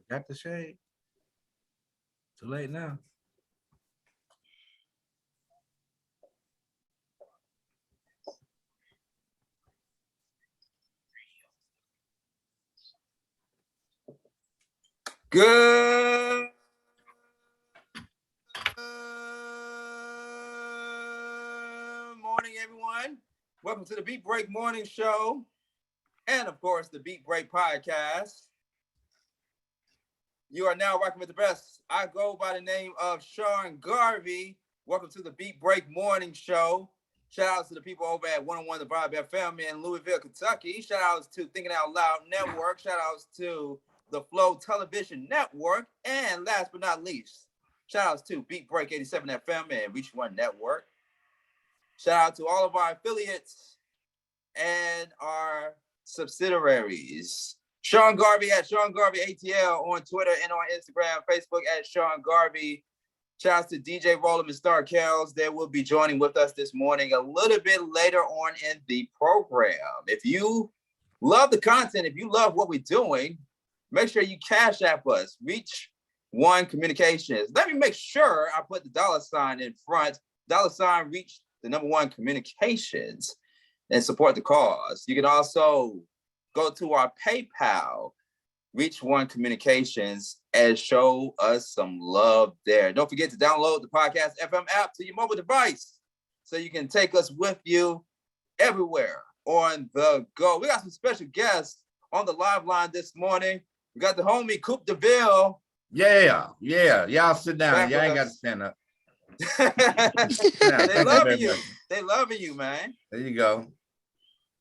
Got the shade. Too late now. Good morning, everyone. Welcome to the Beat Break Morning Show, and of course, the Beat Break Podcast. You are now rocking with the best. I go by the name of Sean Garvey. Welcome to the Beat Break Morning Show. Shout out to the people over at 101 The Vibe FM in Louisville, Kentucky. Shout outs to Thinking Out Loud Network. Shout outs to the Flow Television Network. And last but not least, shout outs to Beat Break 87 FM and Reach One Network. Shout out to all of our affiliates and our subsidiaries. Sean Garvey at Sean Garvey ATL on Twitter and on Instagram, Facebook at Sean Garvey. Shout out to DJ Rollem and Starr Keels. They will be joining with us this morning a little bit later on in the program. If you love the content, if you love what we're doing, make sure you cash app us. Reach One Communications. Let me make sure I put the $ in front. $ reach the number one communications and support the cause. You can also go to our PayPal, Reach One Communications, and show us some love there. Don't forget to download the Podcast FM app to your mobile device so you can take us with you everywhere on the go. We got some special guests on the live line this morning. We got the homie Coop D Veal. Yeah. Y'all sit down. Y'all ain't got to stand up. They loving you. They loving you, man. There you go.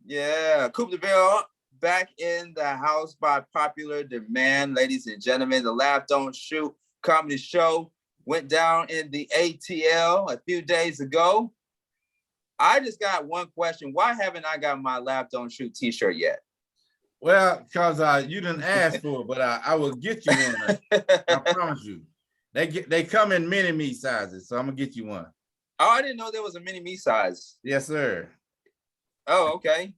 Yeah, Coop D Veal back in the house by popular demand, ladies and gentlemen. The Laugh Don't Shoot comedy show went down in the ATL a few days ago. I just got one question. Why haven't I got my Laugh Don't Shoot t-shirt yet? Well, because you didn't ask for it, but I will get you one. I promise you. They come in mini me sizes, so I'm gonna get you one. Oh, I didn't know there was a mini me size. Yes, sir. Oh, okay.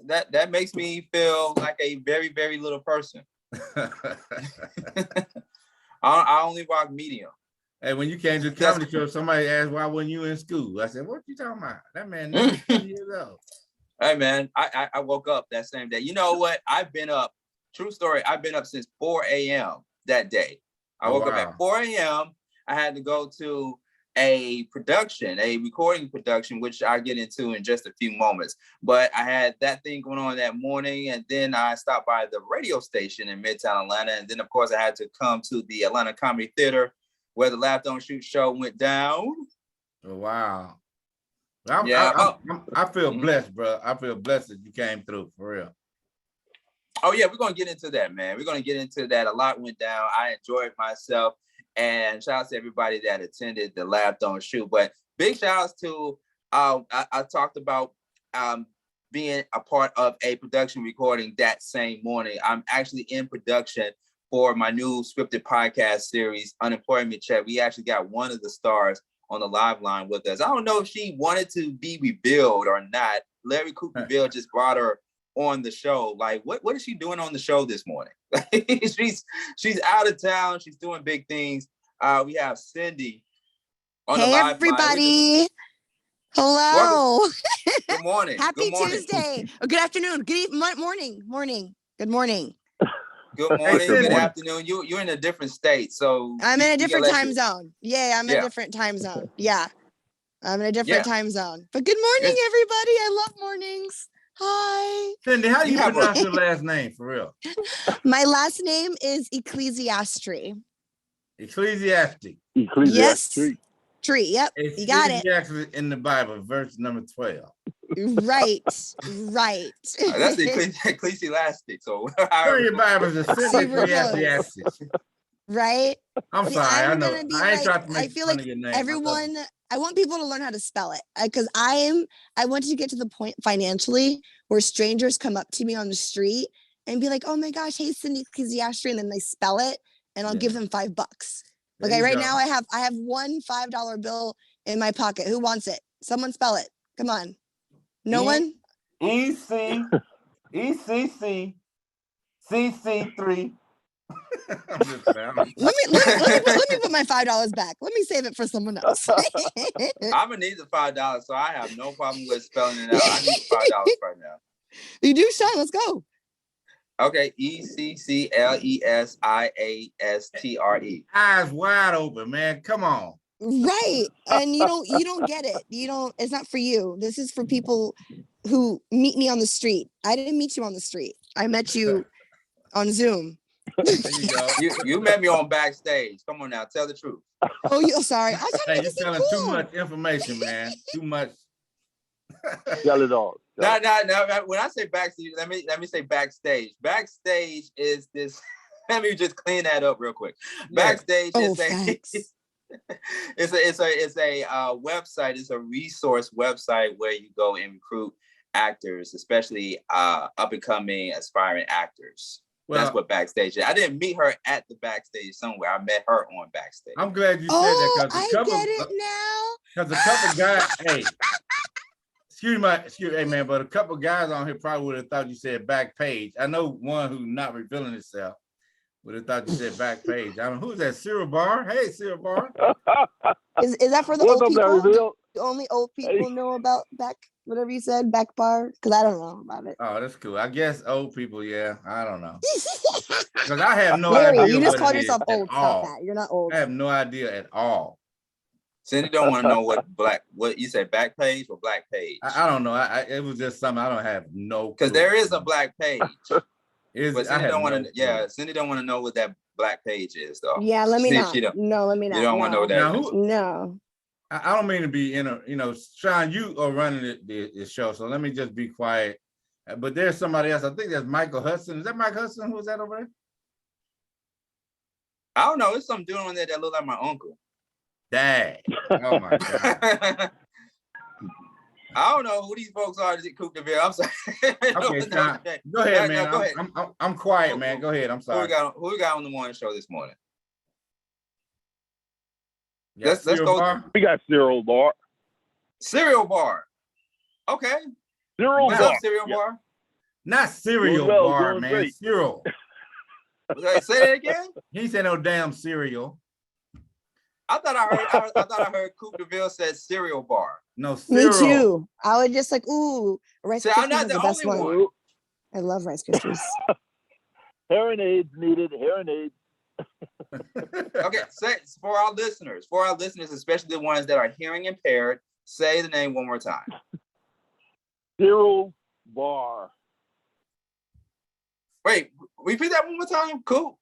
That makes me feel like a very, very little person. I only rock medium. Hey, when you came to the comedy show, somebody asked, why weren't you in school? I said, what you talking about? That man never 20 years old. Hey, man, I woke up that same day. You know what? I've been up, true story, I've been up since 4 a.m. that day. I woke up at 4 a.m. I had to go to a recording production, which I'll get into in just a few moments. But I had that thing going on that morning, and then I stopped by the radio station in Midtown Atlanta. And then, of course, I had to come to the Atlanta Comedy Theater where the Laugh Don't Shoot show went down. Oh, wow. I feel blessed, bro. I feel blessed that you came through, for real. Oh, yeah, we're going to get into that, man. We're going to get into that. A lot went down. I enjoyed myself. And shout out to everybody that attended the Laugh Don't Shoot. But big shout outs to, I talked about being a part of a production recording that same morning. I'm actually in production for my new scripted podcast series, Unemployment Check. We actually got one of the stars on the live line with us. I don't know if she wanted to be revealed or not. Larry Coop D Veal just brought her on the show. Like, what is she doing on the show this morning? she's out of town. She's doing big things. We have Cindy on the live everybody. Line. Hello. Good morning. Happy Tuesday. Or good afternoon. Good morning. Good morning. Good morning. Good afternoon. You're in a different state, so I'm in a different time zone. Yeah, I'm in a different time zone. Yeah, I'm in a different time zone. But good morning, everybody. I love mornings. Hi. Cindy, how do you pronounce your last name, for real? My last name is Ecclesiastre. Ecclesiastes. Yes. Tree. Yep. You got it. Ecclesiastes in the Bible, verse number 12. Right. That's the Ecclesiastic. So your Bible is a Ecclesiastes. right? I'm sorry. I know. I ain't trying to make feel fun like of your name. everyone. I want people to learn how to spell it because I want to get to the point financially where strangers come up to me on the street and be like, "Oh my gosh, hey Cindy Ecclesiastre," and then they spell it, and I'll give them $5. Okay, right now I have one $5 bill in my pocket. Who wants it? Someone spell it. Come on. No one? ECCC CC3. Let me put my $5 back. Let me save it for someone else. I'm gonna need the $5, so I have no problem with spelling it out. I need the $5 right now. You do, Sean. Let's go. Okay, ECCLESIASTRE. Eyes wide open, man. Come on. Right, and you don't get it. It's not for you. This is for people who meet me on the street. I didn't meet you on the street. I met you on Zoom. There you go. You met me on backstage. Come on now, tell the truth. Oh, you're sorry. Hey, you're telling too much information, man. Too much. Tell it all. No. When I say backstage, let me say backstage. Backstage is this. Let me just clean that up real quick. Backstage is it's a website. It's a resource website where you go and recruit actors, especially up and coming aspiring actors. Well, that's what backstage is. I didn't meet her at the backstage somewhere. I met her on backstage. I'm glad you said that because I get it now. Because a couple guys, hey, excuse me, man, but a couple guys on here probably would have thought you said back page. I know one who's not revealing himself would have thought you said back page. I don't know who's that. Cyril Barr. Hey, Cyril Barr. Is that for the old people? Only old people know about back. Whatever you said, back bar, because I don't know about it. Oh, that's cool. I guess old people, yeah. I don't know. Because I have no Larry, idea. You just called yourself old. Stop that. You're not old. I have no idea at all. Cindy don't want to know what you said, back page or black page? I don't know. It was just something I don't have no clue. Because there is a black page. But Cindy don't want to. Yeah, Cindy don't want to know what that black page is, though. Yeah, let me not. No, let me not. You don't want to know that. No. I don't mean to be Sean, you are running the show, so let me just be quiet. But there's somebody else. I think that's Michael Hudson. Is that Mike Hudson? Who's that over there? I don't know. It's some dude on there that look like my uncle. Dang. Oh my God. I don't know who these folks are. Is it Coop D Veal? I'm sorry. Okay, Sean. Go ahead, man. Go ahead. I'm quiet, man. Go ahead. I'm sorry. Who we got on the morning show this morning? Let's go. Bar? We got Cyril Barr. Cereal Bar. Okay. Cyril What's Barr. Up, Cereal Bar? Not cereal bar, man. Great. Cyril. Say that again? He said no damn cereal. I thought I heard Coop D Veal said cereal bar. No, Cyril. Me too. I was just like, ooh, Rice Krispies I'm not the best only one. I love Rice Krispies. Hearing aids needed. Hearing aids. Okay, say for our listeners, especially the ones that are hearing impaired, say the name one more time. Cyril Barr. Wait, repeat that one more time. Cool.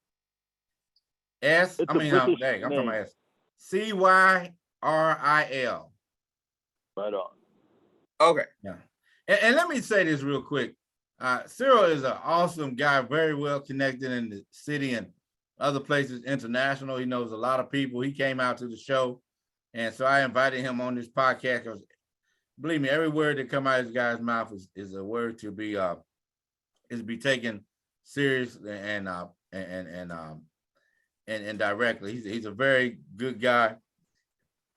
I'm talking about S. CYRIL. Right on. Okay. Yeah. And let me say this real quick. Cyril is an awesome guy, very well connected in the city and other places, international. He knows a lot of people. He came out to the show. And so I invited him on this podcast because believe me, every word that come out of this guy's mouth is a word to be taken serious and directly. He's a very good guy.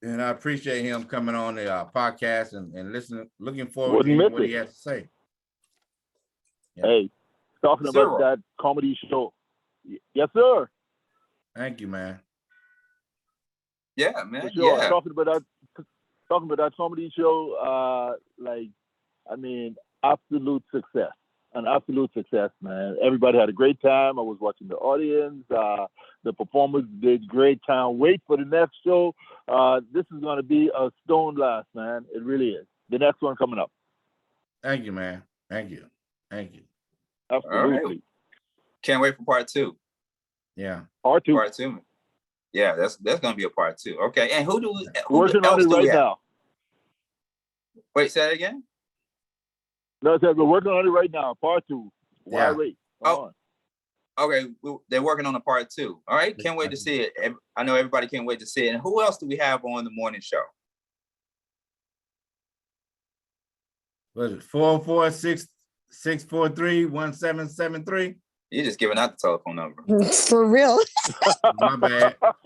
And I appreciate him coming on the podcast and listening, looking forward to what he has to say. Yeah. Hey, talking about that comedy show. Yes, sir. Thank you, man. Yeah, man. For sure. Yeah. Talking about that comedy show, absolute success. An absolute success, man. Everybody had a great time. I was watching the audience. The performers did great. Can't wait for the next show. This is going to be a stone last, man. It really is. The next one coming up. Thank you, man. Thank you. Absolutely. Right. Can't wait for part 2. Yeah. Part 2. Part 2. Yeah, that's going to be a part 2. Okay. And who working on it right now? Wait, say that again? No, I said we're working on it right now. Part 2. Why wait? Okay, they're working on a part 2. All right, can't wait to see it. I know everybody can't wait to see it. And who else do we have on the morning show? What is it? 446-643-1773. You're just giving out the telephone number. For real. My bad. But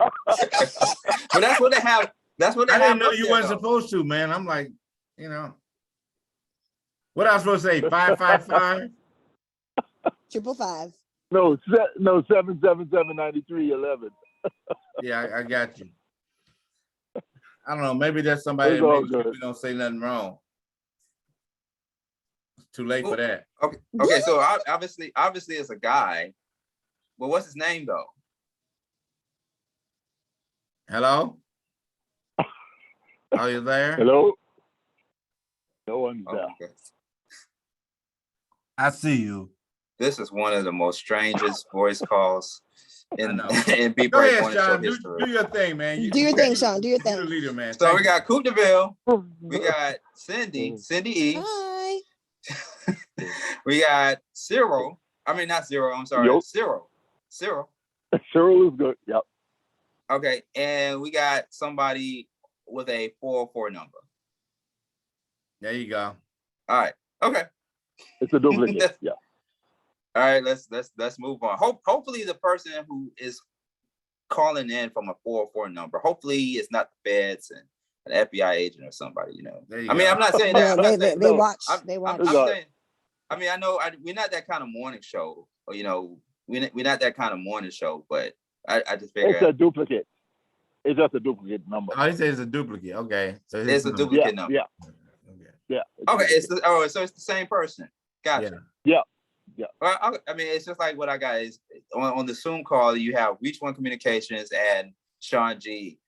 that's what they have. That's what they I have. didn't know up you there, wasn't though. supposed to, man. I'm like, what I was supposed to say? 555? 555. No, 777-9311. Yeah, I got you. I don't know. Maybe that's somebody It's that all makes good. sure we don't say nothing wrong. It's too late for that. Okay. So obviously it's a guy. Well, what's his name though? Hello? Are you there? Hello? No one's there. Okay. I see you. This is one of the most strangest voice calls in know. Beat Go Break ahead, Morning Show Sean. Do history. your thing, man. Do your thing, Sean. Do your You're the thing. leader, man. So Thank we you. got Coop D Veal. We got Cindy E. Hi. We got Cyril. I mean, not Zero. I'm sorry. Yup. Cyril. Cyril is good. Yep. Okay. And we got somebody with a 404 number. There you go. All right. Okay. It's a duplicate. Yeah. All right. Let's move on. Hopefully the person who is calling in from a 404 number, hopefully it's not the feds and an FBI agent or somebody, There you I mean, go. I'm not saying that. Yeah, I'm not saying, they no, watch. I'm It's all right. saying, I mean, I know we're not that kind of morning show, or, we're not that kind of morning show, but I just It's figured a duplicate. It's just a duplicate number. Oh, he says it's a duplicate. Okay. So it's a duplicate number. Yeah. Okay. Yeah. Okay, so it's the same person. Gotcha. Yeah. Well, I mean, it's just like what I got is on the Zoom call, you have Reach One Communications and Sean G.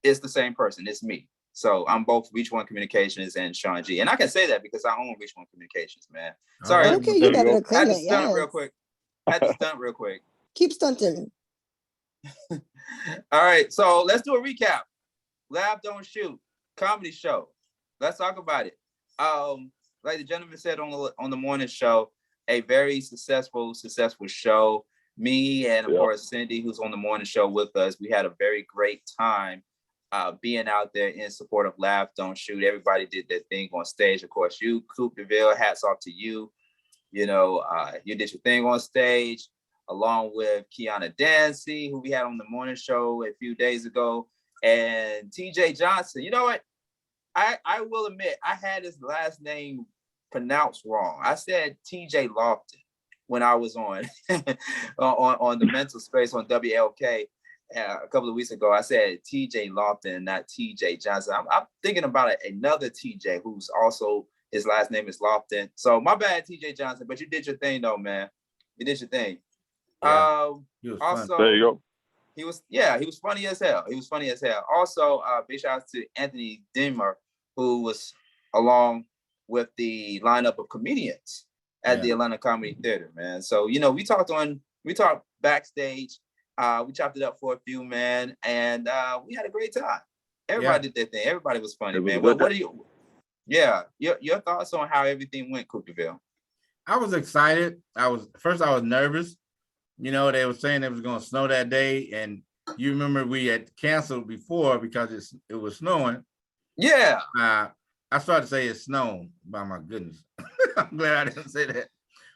It's the same person. It's me. So I'm both Reach One Communications and Sean G. And I can say that because I own Reach One Communications, man. Sorry. All Okay, right. you better go. claim Had to it. stunt Yeah. real quick. Had to stunt real quick. Keep stunting. All right, so let's do a recap. Laugh, Don't Shoot, comedy show. Let's talk about it. Like the gentleman said on the morning show, a very successful show. Me and of course Cindy, who's on the morning show with us, we had a very great time being out there in support of Laugh, Don't Shoot. Everybody did their thing on stage. Of course, you, Coop D Veal, hats off to you. You did your thing on stage, along with Kiana Dancy, who we had on the morning show a few days ago, and TJ Johnson. You know what? I will admit, I had his last name pronounced wrong. I said TJ Lofton when I was on on the mental space on WLK a couple of weeks ago. I said TJ Lofton, not TJ Johnson. I'm thinking about another TJ who's also, his last name is Lofton. So my bad, TJ Johnson, but you did your thing though, man. You did your thing. Yeah, he was Also, fun. There you go. he was funny as hell. He was funny as hell. Also, big shout out to Anthony Dimmer, who was along with the lineup of comedians at the Atlanta Comedy Theater, man. So, we talked backstage. We chopped it up for a few, man, and we had a great time. Everybody did their thing. Everybody was funny, man. What are you? Yeah, your thoughts on how everything went, Coop D Veal? I was excited. I was nervous. They were saying it was going to snow that day, and you remember we had canceled before because it was snowing. Yeah. I started to say it's snowing. By my goodness, I'm glad I didn't say that.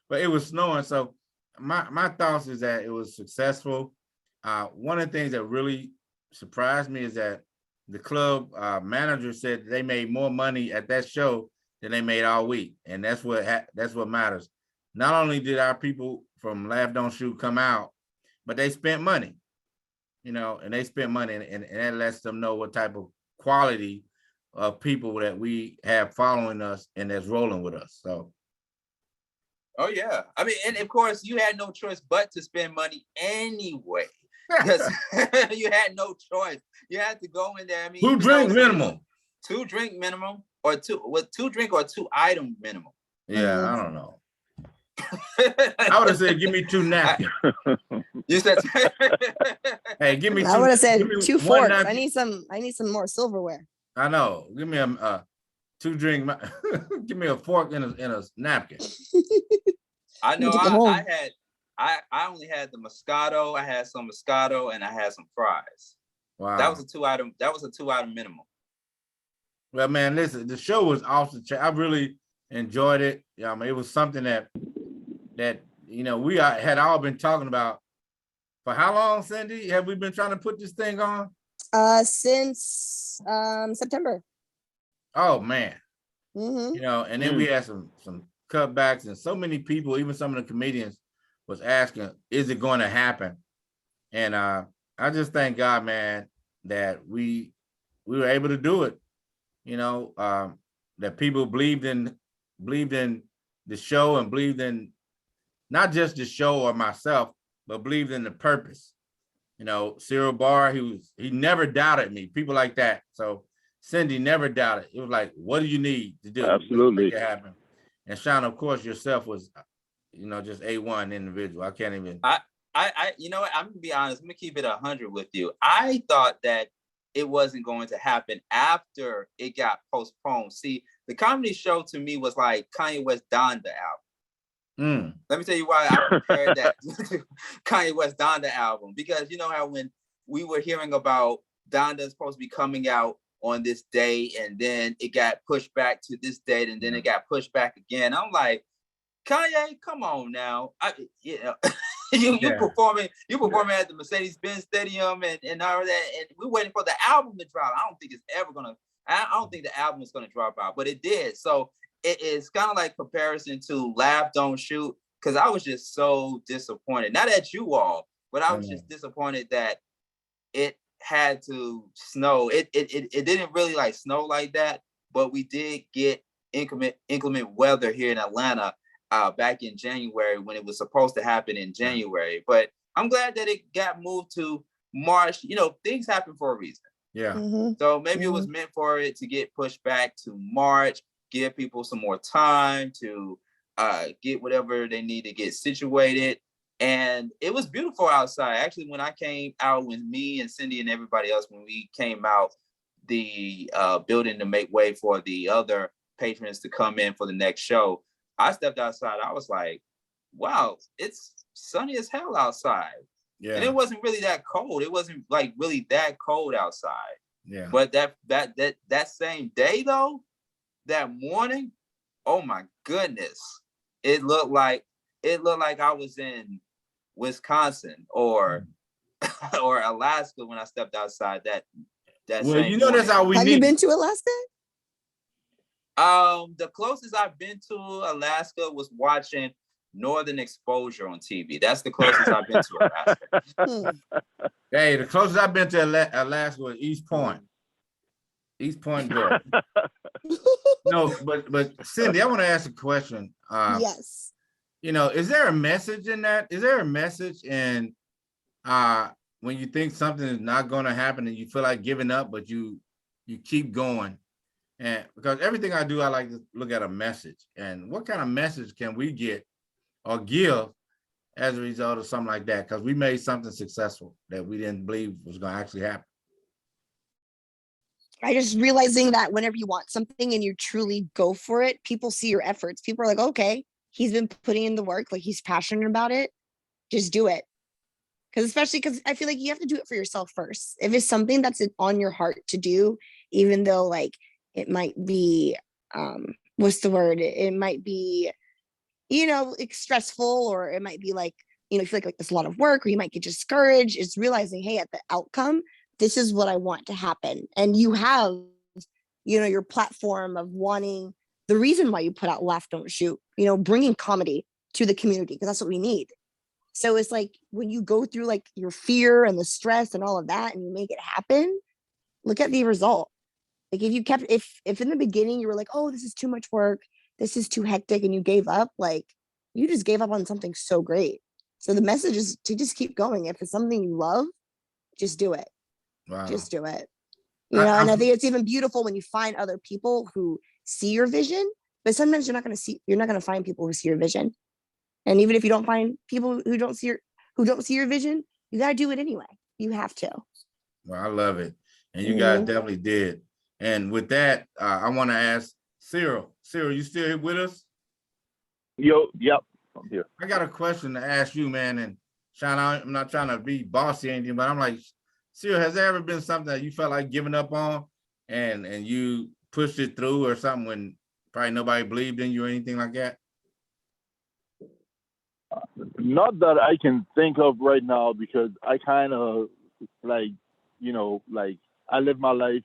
But it was snowing, so my thoughts is that it was successful. One of the things that really surprised me is that the club manager said they made more money at that show than they made all week, and that's what matters. Not only did our people from Laugh Don't Shoot come out, but they spent money, and they spent money, and that lets them know what type of quality of people that we have following us and that's rolling with us. So. Oh yeah. I mean, and of course you had no choice but to spend money anyway. Because you had no choice. You had to go in there. I mean, 2 drink minimum. 2 drink minimum or 2 drink or 2 item minimum. Yeah, I don't know. I would have said, give me 2 napkins. You said, hey, give me 2. I would have said 2 forks. napkin. I need some more silverware. I know. Give me a 2 drink. Give me a fork and a napkin. I know. I only had the Moscato. I had some Moscato and I had some fries. Wow. That was a 2-item minimum. Well, man, listen, the show was awesome. I really enjoyed it. I mean, it was something that we had all been talking about for how long, Cindy? Have we been trying to put this thing on? Since September. Oh man. Mm-hmm. And then we had some cutbacks, and so many people, even some of the comedians, was asking, is it going to happen? And I just thank God, man, that we were able to do it. That people believed in the show and believed in not just the show or myself, but believed in the purpose. Cyril Barr, he never doubted me. People like that. So Cindy never doubted. It was like, what do you need to do? Absolutely. Make it happen. And Sean, of course, yourself was, just A1 individual. I can't even. You know what? I'm gonna be honest. I'm gonna keep it 100 with you. I thought that it wasn't going to happen after it got postponed. See, the comedy show to me was like Kanye West Donda album. Let me tell you why I compared that to Kanye West Donda album, because you know how when we were hearing about Donda supposed to be coming out on this day, and then it got pushed back to this date, and then it got pushed back again. I'm like, Kanye, come on now. You performing at the Mercedes-Benz Stadium and all that, and we're waiting for the album to drop. I don't think the album is gonna drop out, but it did. So it is kind of like comparison to Laugh Don't Shoot, because I was just so disappointed. Not at you all, but I was just disappointed that it had to snow. It didn't really like snow like that, but we did get inclement weather here in Atlanta back in January when it was supposed to happen in January. But I'm glad that it got moved to March. Things happen for a reason. Yeah. Mm-hmm. So maybe it was meant for it to get pushed back to March, give people some more time to get whatever they need to get situated. And it was beautiful outside. Actually, when I came out with me and Cindy and everybody else, when we came out the building to make way for the other patrons to come in for the next show, I stepped outside. I was like, wow, it's sunny as hell outside. Yeah. And it wasn't really that cold. It wasn't like really that cold outside. Yeah. But that same day though, that morning, oh my goodness, it looked like I was in Wisconsin or Alaska when I stepped outside that well, same that's how we Have you been to Alaska? The closest I've been to Alaska was watching Northern Exposure on TV. That's the closest I've been to Alaska. Hey, the closest I've been to Alaska was East Point. East Point, Georgia. No, but Cindy, I want to ask a question. Yes. Is there a message in that? Is there a message in when you think something is not going to happen and you feel like giving up, but you keep going? And because everything I do, I like to look at a message. And what kind of message can we get or give as a result of something like that? Because we made something successful that we didn't believe was going to actually happen. I just realizing that whenever you want something and you truly go for it, people see your efforts. People are like, okay, he's been putting in the work, like he's passionate about it. Just do it. Especially because I feel like you have to do it for yourself first. If it's something that's on your heart to do, even though like it might be, what's the word? It might be, it's stressful, or it might be like, you feel like it's a lot of work, or you might get discouraged. It's realizing, hey, at the outcome, this is what I want to happen. And you have, your platform of wanting the reason why you put out Laugh Don't Shoot, bringing comedy to the community, because that's what we need. So it's like when you go through like your fear and the stress and all of that, and you make it happen, look at the result. Like if in the beginning you were like, oh, this is too much work, this is too hectic, and you gave up, like you just gave up on something so great. So the message is to just keep going. If it's something you love, just do it. Wow. Just do it. And I think it's even beautiful when you find other people who see your vision, but sometimes you're not going to find people who see your vision. And even if you don't find people who don't see your vision, you got to do it anyway. You have to. Well, I love it. And you guys definitely did. And with that, I want to ask Cyril. Cyril, you still here with us? Yep. I'm here. I got a question to ask you, man. And Sean, I'm not trying to be bossy or anything, but I'm like, Cyril, has there ever been something that you felt like giving up on and you pushed it through or something when probably nobody believed in you or anything like that? Not that I can think of right now, because I kind of like, you know, like I live my life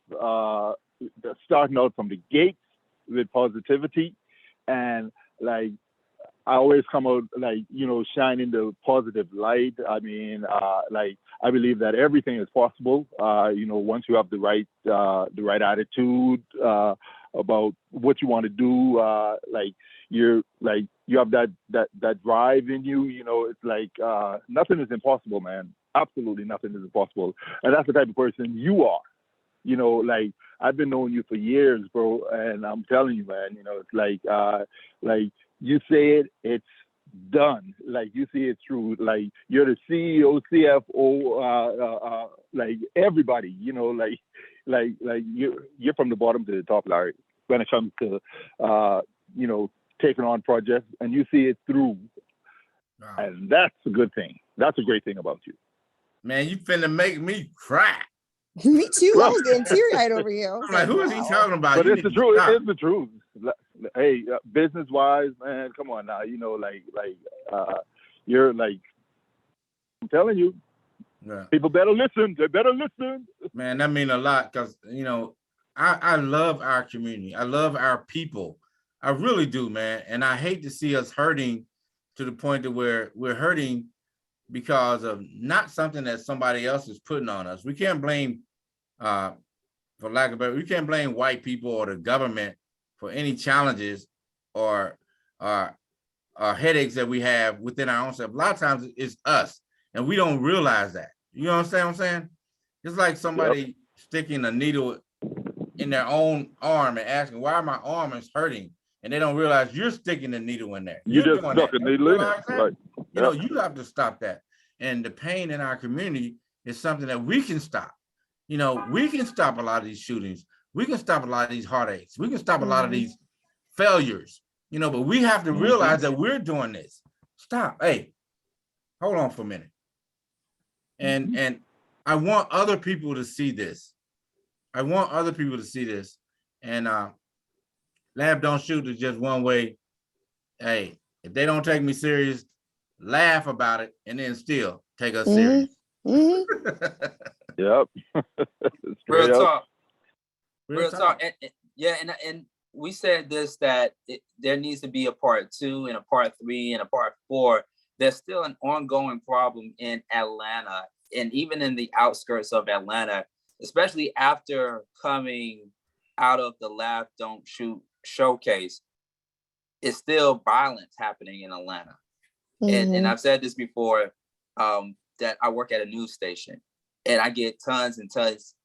starting out from the gates with positivity, and like I always come out like, you know, shining the positive light. I mean, like I believe that everything is possible. You know, once you have the right attitude about what you want to do, like you have that drive in you. You know, it's like nothing is impossible, man. Absolutely nothing is impossible, and that's the type of person you are. You know, like I've been knowing you for years, bro, and I'm telling you, man. You know, it's like you say it, it's done. Like you see it through. Like you're the CEO, CFO, like everybody. You know, like you're from the bottom to the top, Larry. When it comes to you know, taking on projects, and you see it through, Wow. and that's a good thing. That's a great thing about you. Man, you finna make me cry. Me too. I Well, was getting teary-eyed over you. I was I'm like, who is he wow. talking about? But You it's the need to truth. stop. It is the truth. Hey, business-wise, man, come on now. You know, you're like, I'm telling you, Yeah. people better listen. They better listen. Man, that means a lot because, you know, I love our community. I love our people. I really do, man. And I hate to see us hurting to the point that where we're hurting because of not something that somebody else is putting on us. We can't blame, for lack of better, we can't blame white people or the government for any challenges or headaches that we have within our own self. A lot of times it's us, and we don't realize that. You know what I'm saying? It's like somebody sticking a needle in their own arm and asking, why my arm is hurting? And they don't realize you're sticking the needle in there. You You're just doing stuck that. a needle in it. Right. You know, you have to stop that. And the pain in our community is something that we can stop. You know, we can stop a lot of these shootings. We can stop a lot of these heartaches. We can stop a lot of these failures, you know, but we have to realize that we're doing this. Stop. Hey, hold on for a minute. And I want other people to see this. I want other people to see this. And laugh, don't shoot is just one way. Hey, if they don't take me serious, laugh about it and then still take us serious. Yep. Real Straight up. talk. Real talk. And we said this, that there needs to be a part 2 and a part 3 and a part 4. There's still an ongoing problem in Atlanta and even in the outskirts of Atlanta, especially after coming out of the Laugh, Don't Shoot showcase. It's still violence happening in Atlanta. And I've said this before, that I work at a news station and I get tons and tons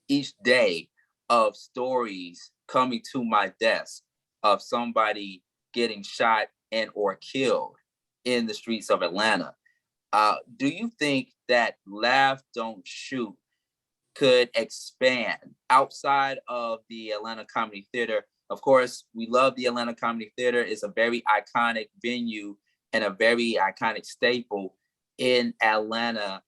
each day of stories coming to my desk of somebody getting shot and or killed in the streets of Atlanta. Do you think that Laugh, Don't Shoot could expand outside of the Atlanta Comedy Theater? Of course, we love the Atlanta Comedy Theater. It's a very iconic venue and a very iconic staple in Atlanta.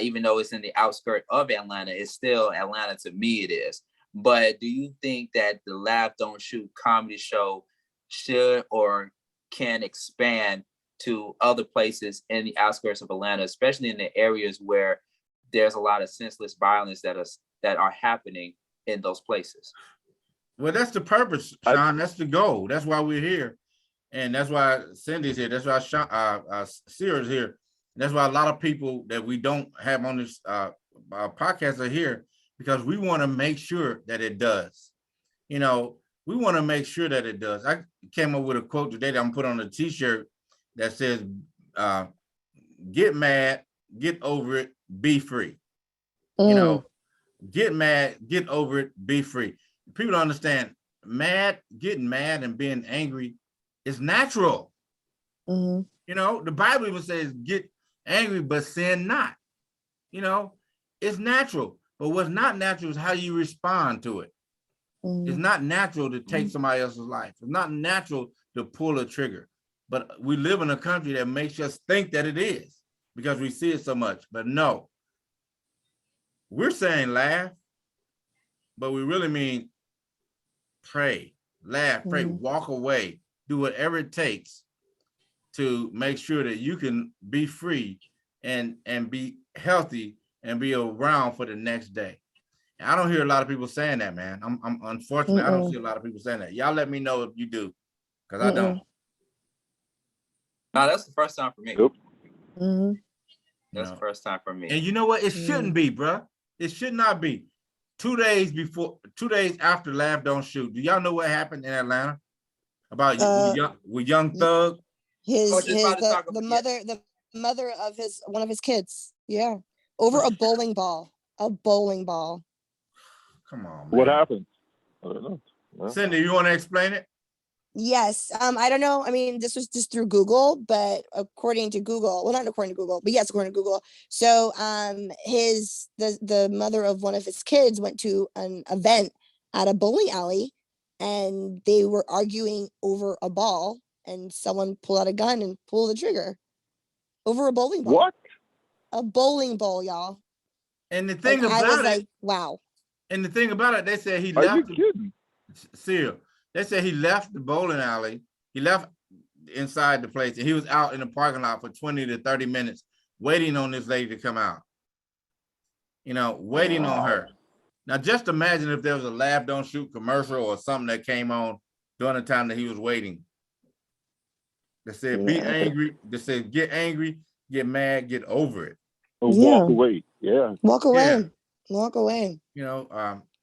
Even though it's in the outskirts of Atlanta, it's still Atlanta to me, it is. But do you think that the Laugh, Don't Shoot comedy show should or can expand to other places in the outskirts of Atlanta, especially in the areas where there's a lot of senseless violence that are happening in those places? Well, that's the purpose, Sean. That's the goal. That's why we're here. And that's why Cindy's here. That's why Cyril's here. That's why a lot of people that we don't have on this podcast are here, because we want to make sure that it does. You know, we want to make sure that it does. I came up with a quote today that I'm put on a t-shirt that says, get mad, get over it, be free. You know, get mad, get over it, be free. People don't understand, getting mad and being angry is natural. You know, the Bible even says get angry, but sin not. You know, it's natural. But what's not natural is how you respond to it. It's not natural to take somebody else's life. It's not natural to pull a trigger. But we live in a country that makes us think that it is because we see it so much. But no, we're saying laugh, but we really mean pray, laugh, pray, walk away, do whatever it takes to make sure that you can be free and be healthy and be around for the next day. And I don't hear a lot of people saying that, man. I'm unfortunately, I don't see a lot of people saying that. Y'all let me know if you do, because I don't. No, that's the first time for me. Yep. That's the first time for me. And you know what? It shouldn't be, bro. It should not be. 2 days after Laugh Don't Shoot, do y'all know what happened in Atlanta about with young Thug? The mother of one of his kids. Yeah, over a bowling ball. A bowling ball. Come on, man. What happened? I don't know. Well, Cindy, you want to explain it? Yes. I don't know. I mean, this was just through Google, but according to Google, well, not according to Google, but yes, according to Google. So, the mother of one of his kids went to an event at a bowling alley, and they were arguing over a ball, and someone pulled out a gun and pulled the trigger over a bowling ball. What? A bowling ball, y'all. And the thing about I was it, like, wow. And the thing about it, they said he Are left. you kidding? Seal. They said he left the bowling alley. He left inside the place, and he was out in the parking lot for 20 to 30 minutes waiting on this lady to come out. You know, waiting on her. Now, just imagine if there was a Laugh Don't Shoot commercial or something that came on during the time that he was waiting. They said, be angry. They said, get angry, get mad, get over it. Walk away. Yeah. Walk away. Walk away. You know,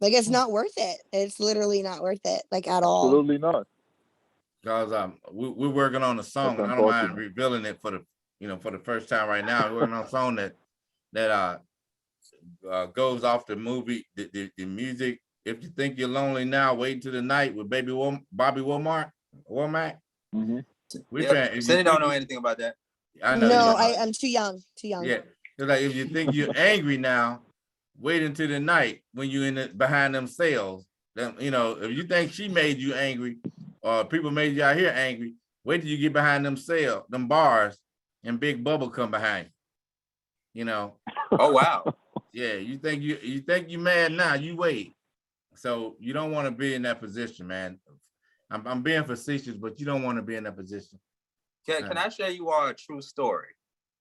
like it's not worth it. It's literally not worth it, like at all. Absolutely not. Because we're working on a song, and I don't mind revealing it for the first time right now. We're working on a song that goes off the movie, the music. If you think you're lonely now, wait until the night with Bobby Womack. Mm-hmm. Cindy don't know anything about that. I know. No, I'm too young. Yeah, it's like if you think you're angry now, wait until the night when you're behind them cells. Then, you know, if you think she made you angry or people made you out here angry, wait till you get behind them bars, and Big Bubba come behind you. You know. Oh wow. Yeah, you think you mad now? You wait. So you don't want to be in that position, man. I'm being facetious, but you don't want to be in that position. Can I share you all a true story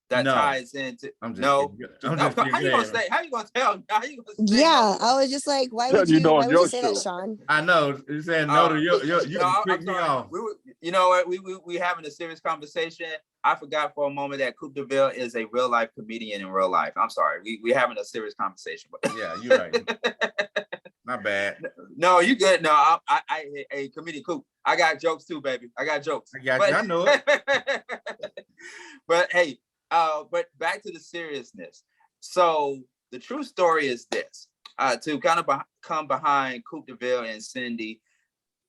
that ties into? I'm just no. how you gonna say? How you gonna tell? How you gonna say? Yeah, I was just like, why would you say that, Sean? I know you're saying no to you can pick me off. You know what? We having a serious conversation. I forgot for a moment that Coop D Veal is a real life comedian in real life. I'm sorry. We having a serious conversation. Yeah, you're right. Not bad. No, you good. No, I comedian Coop. I got jokes too, baby. I got jokes. I got you. I know it. But hey, but back to the seriousness. So the true story is this: to kind of come behind Coop D Veal and Cindy,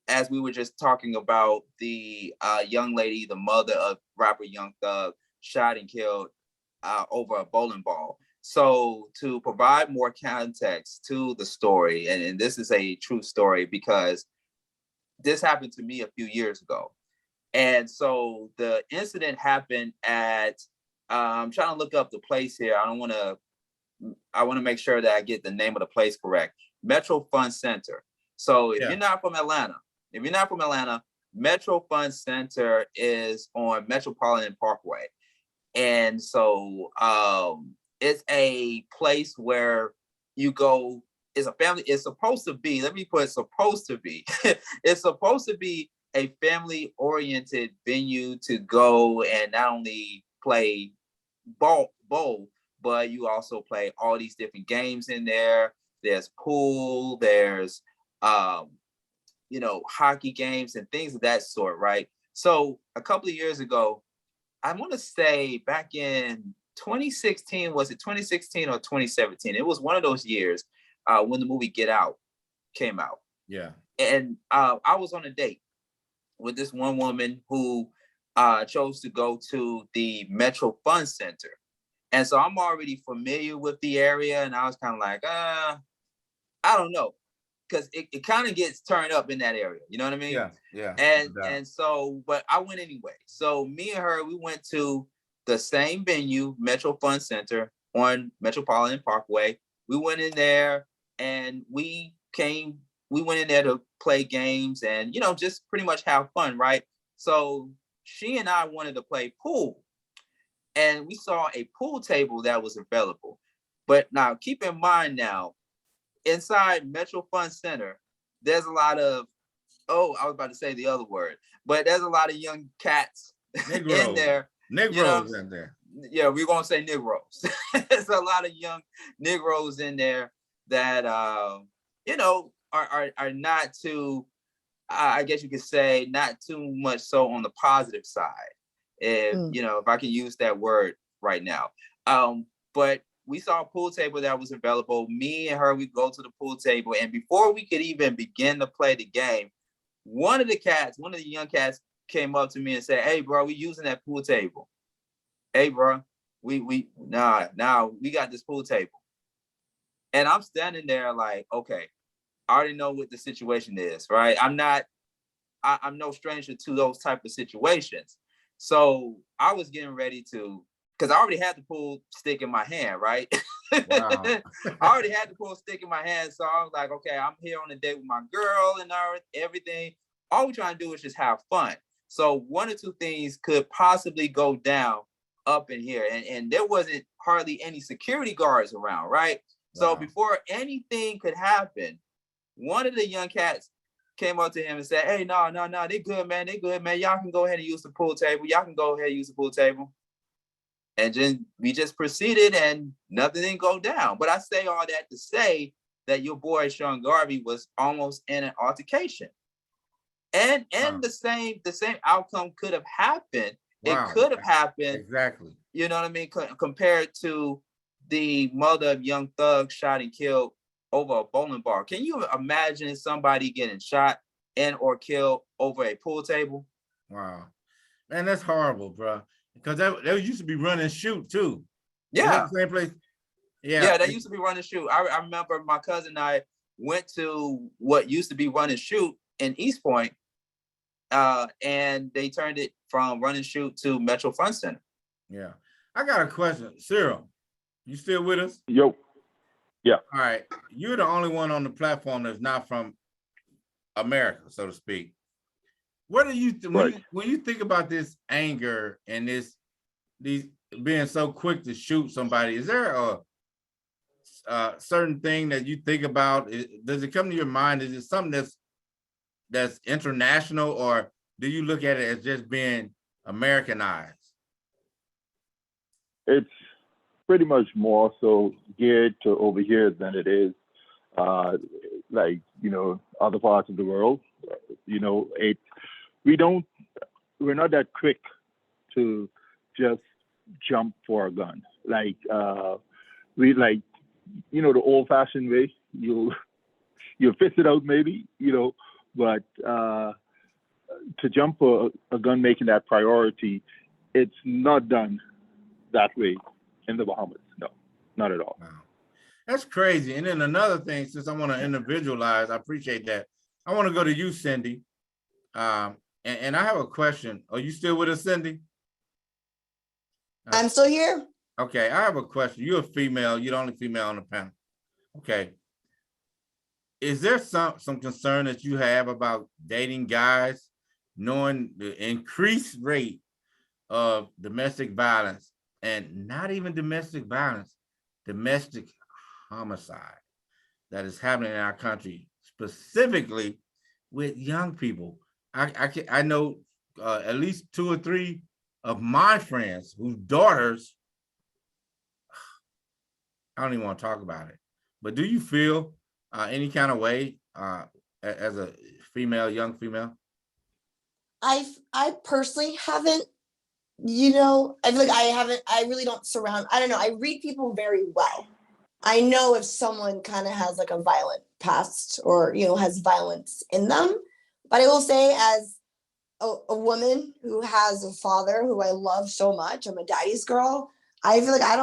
as we were just talking about the young lady, the mother of rapper Young Thug, shot and killed over a bowling ball. So to provide more context to the story, and this is a true story because this happened to me a few years ago. And so the incident happened at, I'm trying to look up the place here. I want to make sure that I get the name of the place correct. Metro Fun Center. So if you're not from Atlanta, Metro Fun Center is on Metropolitan Parkway. And so it's a place where you go, it's a family, it's supposed to be, it's supposed to be a family-oriented venue to go and not only play bowl, but you also play all these different games in there. There's pool, there's hockey games and things of that sort, right? So a couple of years ago, I want to say back in 2016, was it 2016 or 2017? It was one of those years when the movie Get Out came out. Yeah. And I was on a date with this one woman who chose to go to the Metro Fun Center. And so I'm already familiar with the area. And I was kind of like, I don't know. because it kind of gets turned up in that area. You know what I mean? Yeah. And so, but I went anyway. So me and her, we went to the same venue, Metro Fun Center on Metropolitan Parkway. We went in there and we went in there to play games and, just pretty much have fun, right? So she and I wanted to play pool. And we saw a pool table that was available. But now keep in mind now, inside Metro Fun Center, there's a lot of, I was about to say the other word, but there's a lot of young cats in there. Negroes in there. Yeah, we're going to say Negroes. There's a lot of young Negroes in there that, are not too, I guess you could say, not too much so on the positive side. If I can use that word right now. But we saw a pool table that was available. Me and her, we go to the pool table. And before we could even begin to play the game, one of the young cats came up to me and said, "Hey, bro, we using that pool table. Hey, bro, we got this pool table." And I'm standing there like, okay, I already know what the situation is, right? I'm no stranger to those type of situations. So I was getting ready to, because I already had the pool stick in my hand, right? Wow. I already had the pool stick in my hand. So I was like, okay, I'm here on a date with my girl and everything. All we're trying to do is just have fun. So one or two things could possibly go down up in here. And there wasn't hardly any security guards around, right? Wow. So before anything could happen, one of the young cats came up to him and said, "Hey, no, they good, man. They good, man. Y'all can go ahead and use the pool table. Y'all can go ahead and use the pool table." And then we just proceeded and nothing didn't go down. But I say all that to say that your boy, Sean Garvey, was almost in an altercation. And the same outcome could have happened. Wow. It could have happened. Exactly. You know what I mean? Compared to the mother of young thugs shot and killed over a bowling ball. Can you imagine somebody getting shot and or killed over a pool table? Wow. Man, that's horrible, bro. Because that used to be run and shoot too. Yeah. The same place. Yeah, they used to be run and shoot. I remember my cousin and I went to what used to be run and shoot in East Point. And they turned it from run and shoot to Metro Fun Center. Yeah. I got a question. Cyril, you still with us? Yo. Yeah. All right. You're the only one on the platform that's not from America, so to speak. What do you when you think about this anger and these being so quick to shoot somebody? Is there a certain thing that you think about? Does it come to your mind? Is it something that's international, or do you look at it as just being Americanized? It's pretty much more so geared to over here than it is other parts of the world. We're not that quick to just jump for a gun. The old fashioned way, you'll fist it out maybe, but to jump for a gun, making that priority, it's not done that way in the Bahamas. No, not at all. Wow. That's crazy. And then another thing, since I want to individualize, I appreciate that. I want to go to you, Cindy. And I have a question. Are you still with us, Cindy? I'm still here. Okay, I have a question. You're a female. You're the only female on the panel. Okay. Is there some concern that you have about dating guys, knowing the increased rate of domestic violence, and not even domestic violence, domestic homicide that is happening in our country, specifically with young people? I know at least 2 or 3 of my friends whose daughters, I don't even want to talk about it, but do you feel any kind of way as a female, young female? I personally haven't, I feel like I really don't I don't know. I read people very well. I know if someone kind of has like a violent past or, has violence in them. But I will say, as a woman who has a father who I love so much, I'm a daddy's girl. I feel like I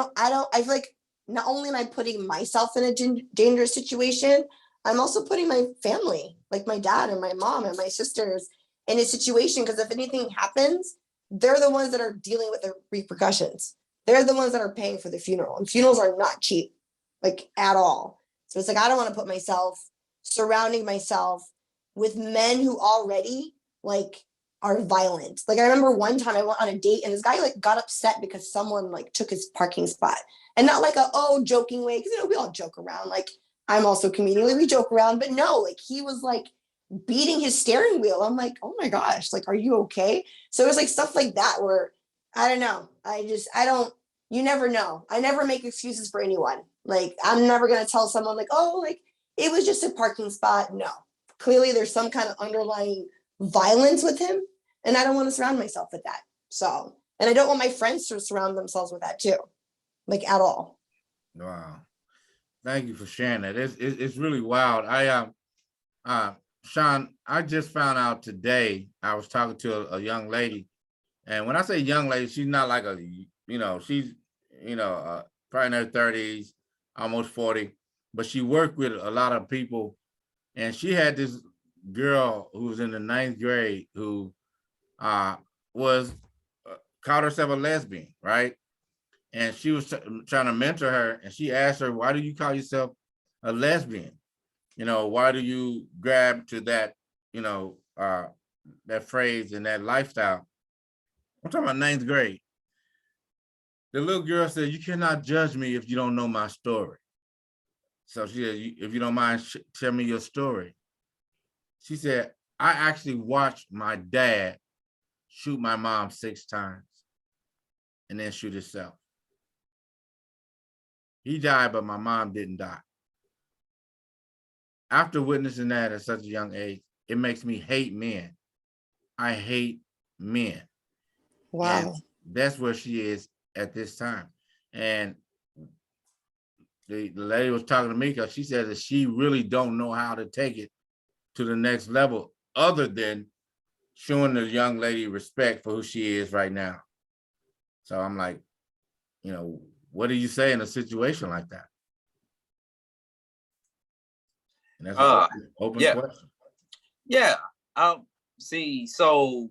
feel like not only am I putting myself in a dangerous situation, I'm also putting my family, like my dad and my mom and my sisters, in a situation, because if anything happens, they're the ones that are dealing with the repercussions. They're the ones that are paying for the funeral, and funerals are not cheap, like at all. So it's like, I don't want to put myself surrounding myself with men who already like are violent. Like I remember one time I went on a date and this guy like got upset because someone like took his parking spot, and not like a, oh, joking way, because we all joke around. Like I'm also a comedian, like, we joke around, but no, like he was like beating his steering wheel. I'm like, oh my gosh, like, are you okay? So it was like stuff like that where I don't know. I don't, you never know. I never make excuses for anyone. Like I'm never gonna tell someone like, oh, like it was just a parking spot. No, clearly there's some kind of underlying violence with him, and I don't want to surround myself with that. So, and I don't want my friends to surround themselves with that too, like at all. Wow. Thank you for sharing that. It's really wild. Sean, I just found out today, I was talking to a young lady, and when I say young lady, she's not like a, she's, probably in her 30s, almost 40, but she worked with a lot of people, and she had this girl who was in the 9th grade who was called herself a lesbian, right? And she was trying to mentor her, and she asked her, why do you call yourself a lesbian? Why do you grab to that, that phrase and that lifestyle? I'm talking about 9th grade. The little girl said, you cannot judge me if you don't know my story. So she said, if you don't mind, tell me your story. She said, I actually watched my dad shoot my mom 6 times and then shoot himself. He died, but my mom didn't die. After witnessing that at such a young age, it makes me hate men. I hate men. Wow. And that's where she is at this time. And the lady was talking to me because she said that she really don't know how to take it to the next level other than showing the young lady respect for who she is right now. So I'm like, what do you say in a situation like that? And that's an open question. Yeah. See, so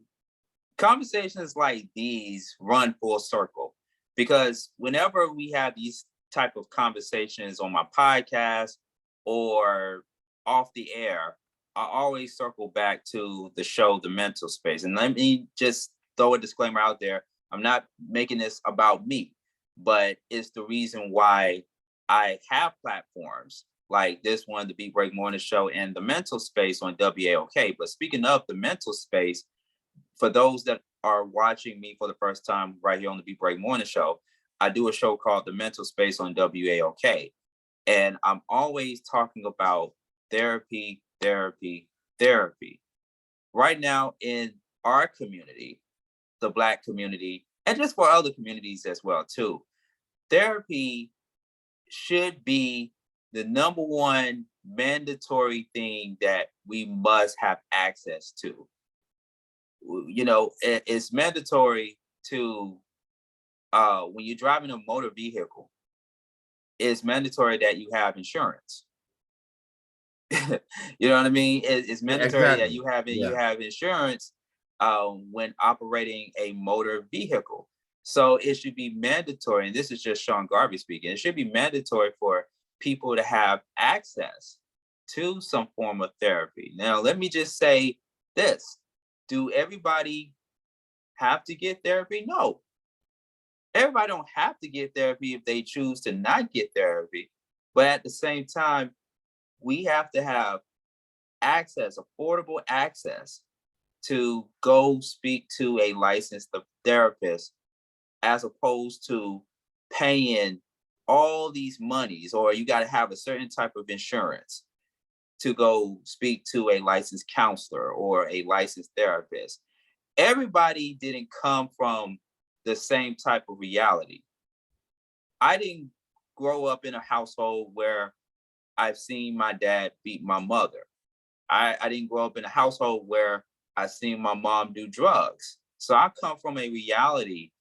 conversations like these run full circle, because whenever we have these type of conversations on my podcast or off the air, I always circle back to the show, The Mental Space. And let me just throw a disclaimer out there. I'm not making this about me, but it's the reason why I have platforms like this one, the Beat Break Morning Show, and The Mental Space on WAOK. But speaking of The Mental Space, for those that are watching me for the first time right here on the Beat Break Morning Show, I do a show called The Mental Space on WAOK. And I'm always talking about therapy, therapy, therapy. Right now in our community, the Black community, and just for other communities as well too, therapy should be the number one mandatory thing that we must have access to. It's mandatory to, when you're driving a motor vehicle, it's mandatory that you have insurance. You know what I mean? It's mandatory that you have insurance when operating a motor vehicle. So it should be mandatory, and this is just Sean Garvey speaking, it should be mandatory for people to have access to some form of therapy. Now, let me just say this. Do everybody have to get therapy? No. Everybody don't have to get therapy if they choose to not get therapy. But at the same time, we have to have access, affordable access, to go speak to a licensed therapist, as opposed to paying all these monies, or you got to have a certain type of insurance to go speak to a licensed counselor or a licensed therapist. Everybody didn't come from the same type of reality. I didn't grow up in a household where I've seen my dad beat my mother. I didn't grow up in a household where I've seen my mom do drugs. So I come from a reality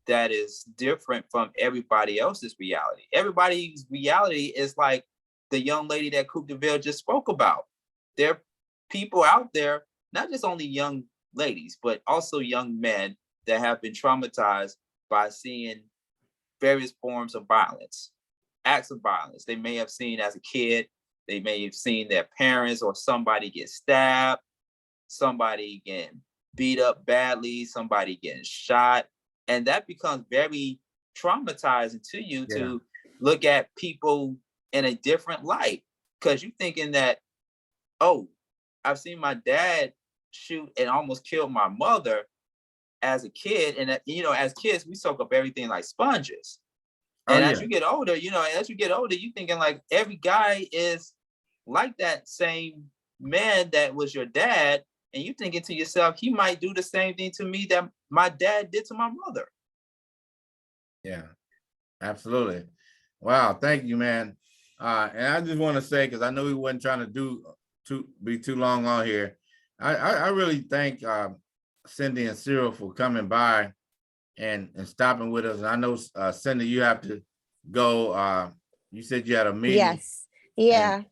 that is different from everybody else's reality. Everybody's reality is like the young lady that Coop D Veal just spoke about. There are people out there, not just only young ladies, but also young men that have been traumatized by seeing various forms of violence, acts of violence. They may have seen as a kid, they may have seen their parents or somebody get stabbed, somebody getting beat up badly, somebody getting shot. And that becomes very traumatizing to you to look at people in a different light. Because you're thinking that, oh, I've seen my dad shoot and almost killed my mother as a kid. And, as kids, we soak up everything like sponges. And as you get older, you're thinking like every guy is like that same man that was your dad. And you thinking to yourself, he might do the same thing to me that my dad did to my mother. Yeah, absolutely. Wow, thank you, man. And I just want to say, because I know we wasn't trying to be too long on here. I really thank Cindy and Cyril for coming by and stopping with us. And I know Cindy, you have to go. You said you had a meeting. Yes. Yeah. And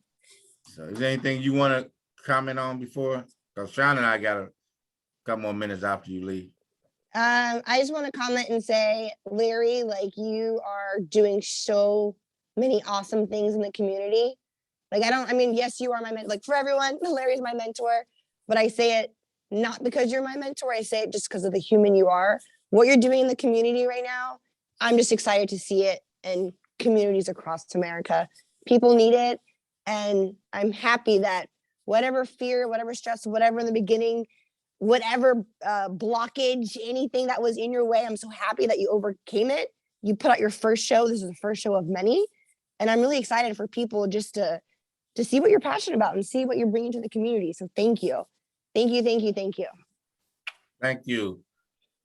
so is there anything you want to comment on before? Because Sean and I got a couple more minutes after you leave. I just want to comment and say, Larry, like, you are doing so many awesome things in the community. Like, yes, you are my mentor. Like, for everyone, Larry's my mentor, but I say it not because you're my mentor. I say it just because of the human you are. What you're doing in the community right now, I'm just excited to see it in communities across America. People need it. And I'm happy that whatever fear, whatever stress, whatever in the beginning, whatever blockage, anything that was in your way, I'm so happy that you overcame it. You put out your first show. This is the first show of many. And I'm really excited for people just to see what you're passionate about and see what you're bringing to the community. So thank you. Thank you, thank you, thank you. Thank you.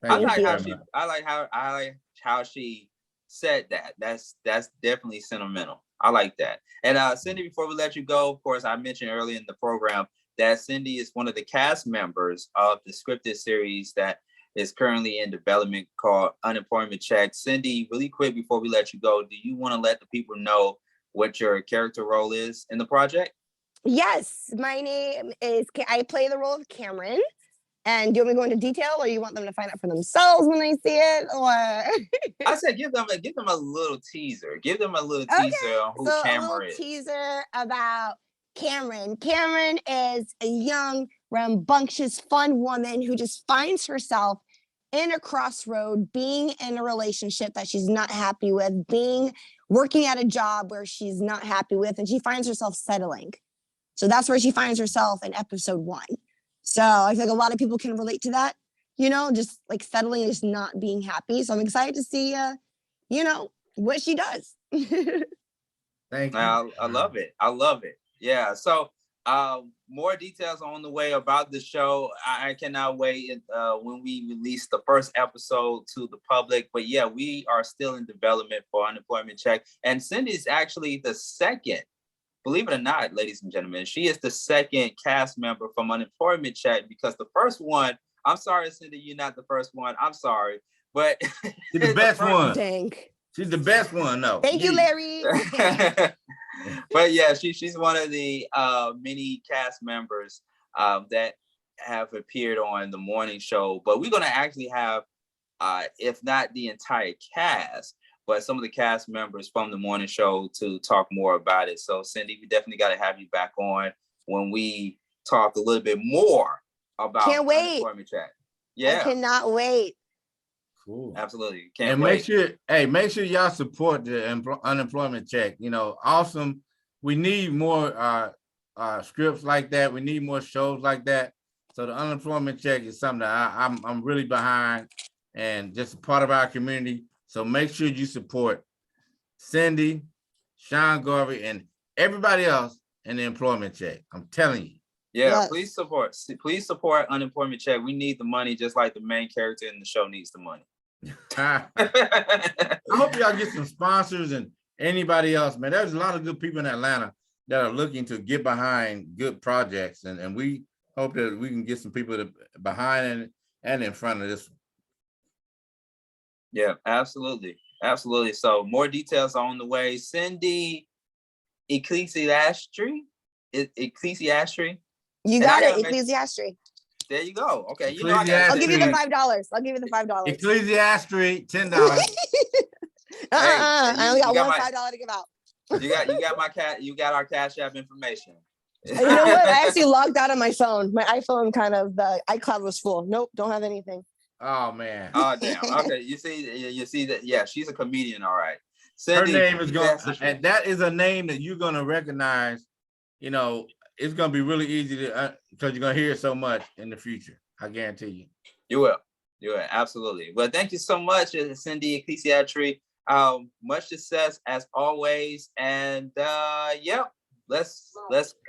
I like how she said that. That's definitely sentimental. I like that. And Cindy, before we let you go, of course, I mentioned earlier in the program that Cindy is one of the cast members of the scripted series that is currently in development called Unemployment Check. Cindy, really quick before we let you go, do you want to let the people know what your character role is in the project? Yes, my name is, I play the role of Cameron. And do you want me to go into detail, or you want them to find out for themselves when they see it? Or I said give them a little teaser. Give them a little teaser on who Cameron is. Teaser about Cameron. Cameron is a young, rambunctious, fun woman who just finds herself in a crossroad, being in a relationship that she's not happy with, working at a job where she's not happy with, and she finds herself settling. So that's where she finds herself in episode 1. So I feel like a lot of people can relate to that, just like settling and just not being happy. So I'm excited to see, what she does. Thank you. I love it. I love it. Yeah. So more details on the way about the show. I cannot wait when we release the first episode to the public. But yeah, we are still in development for Unemployment Check. And Cindy's actually the second. Believe it or not, ladies and gentlemen, she is the second cast member from Unemployment Check, because the first one, I'm sorry, Cindy, you're not the first one. I'm sorry, but she's the best one. Dang. She's the best one, though. Thank you, Larry. But yeah, she's one of the many cast members that have appeared on the morning show. But we're going to actually have, if not the entire cast, but some of the cast members from the morning show to talk more about it. So Cindy, we definitely got to have you back on when we talk a little bit more about Unemployment Check. Yeah. I cannot wait. Cool. Absolutely. Can't wait. Make sure y'all support the Unemployment Check. Awesome. We need more scripts like that. We need more shows like that. So the Unemployment Check is something that I'm really behind, and just a part of our community. So make sure you support Cindy, Sean Garvey, and everybody else in the Employment Check. I'm telling you. Yeah, yes. Please support Unemployment Check. We need the money just like the main character in the show needs the money. I hope y'all get some sponsors and anybody else, man. There's a lot of good people in Atlanta that are looking to get behind good projects, and we hope that we can get some people behind and in front of this one. Yeah, absolutely. Absolutely. So more details on the way. Cindy, Ecclesiastre. Ecclesiastre. You And got I it, gotta make- Ecclesiastre. There you go. Okay, you know I gotta I'll say give you the that. $5. I'll give you the $5. Ecclesiastre, $10. I only got you got one my- $5 to give out. You got my cat. You got our Cash App information. You know what? I actually logged out on my phone. My iPhone the iCloud was full. Nope, don't have anything. Oh man. Oh damn. Okay, you see that? Yeah, she's a comedian. All right. Her Cindy, name is going, Ecclesiastre. and that is a name that you're gonna recognize. You know, it's gonna be really easy to because you're gonna hear it so much in the future. I guarantee you. You will. Absolutely. Well, thank you so much, Cindy Ecclesiastre. Much success as always, and yeah, let's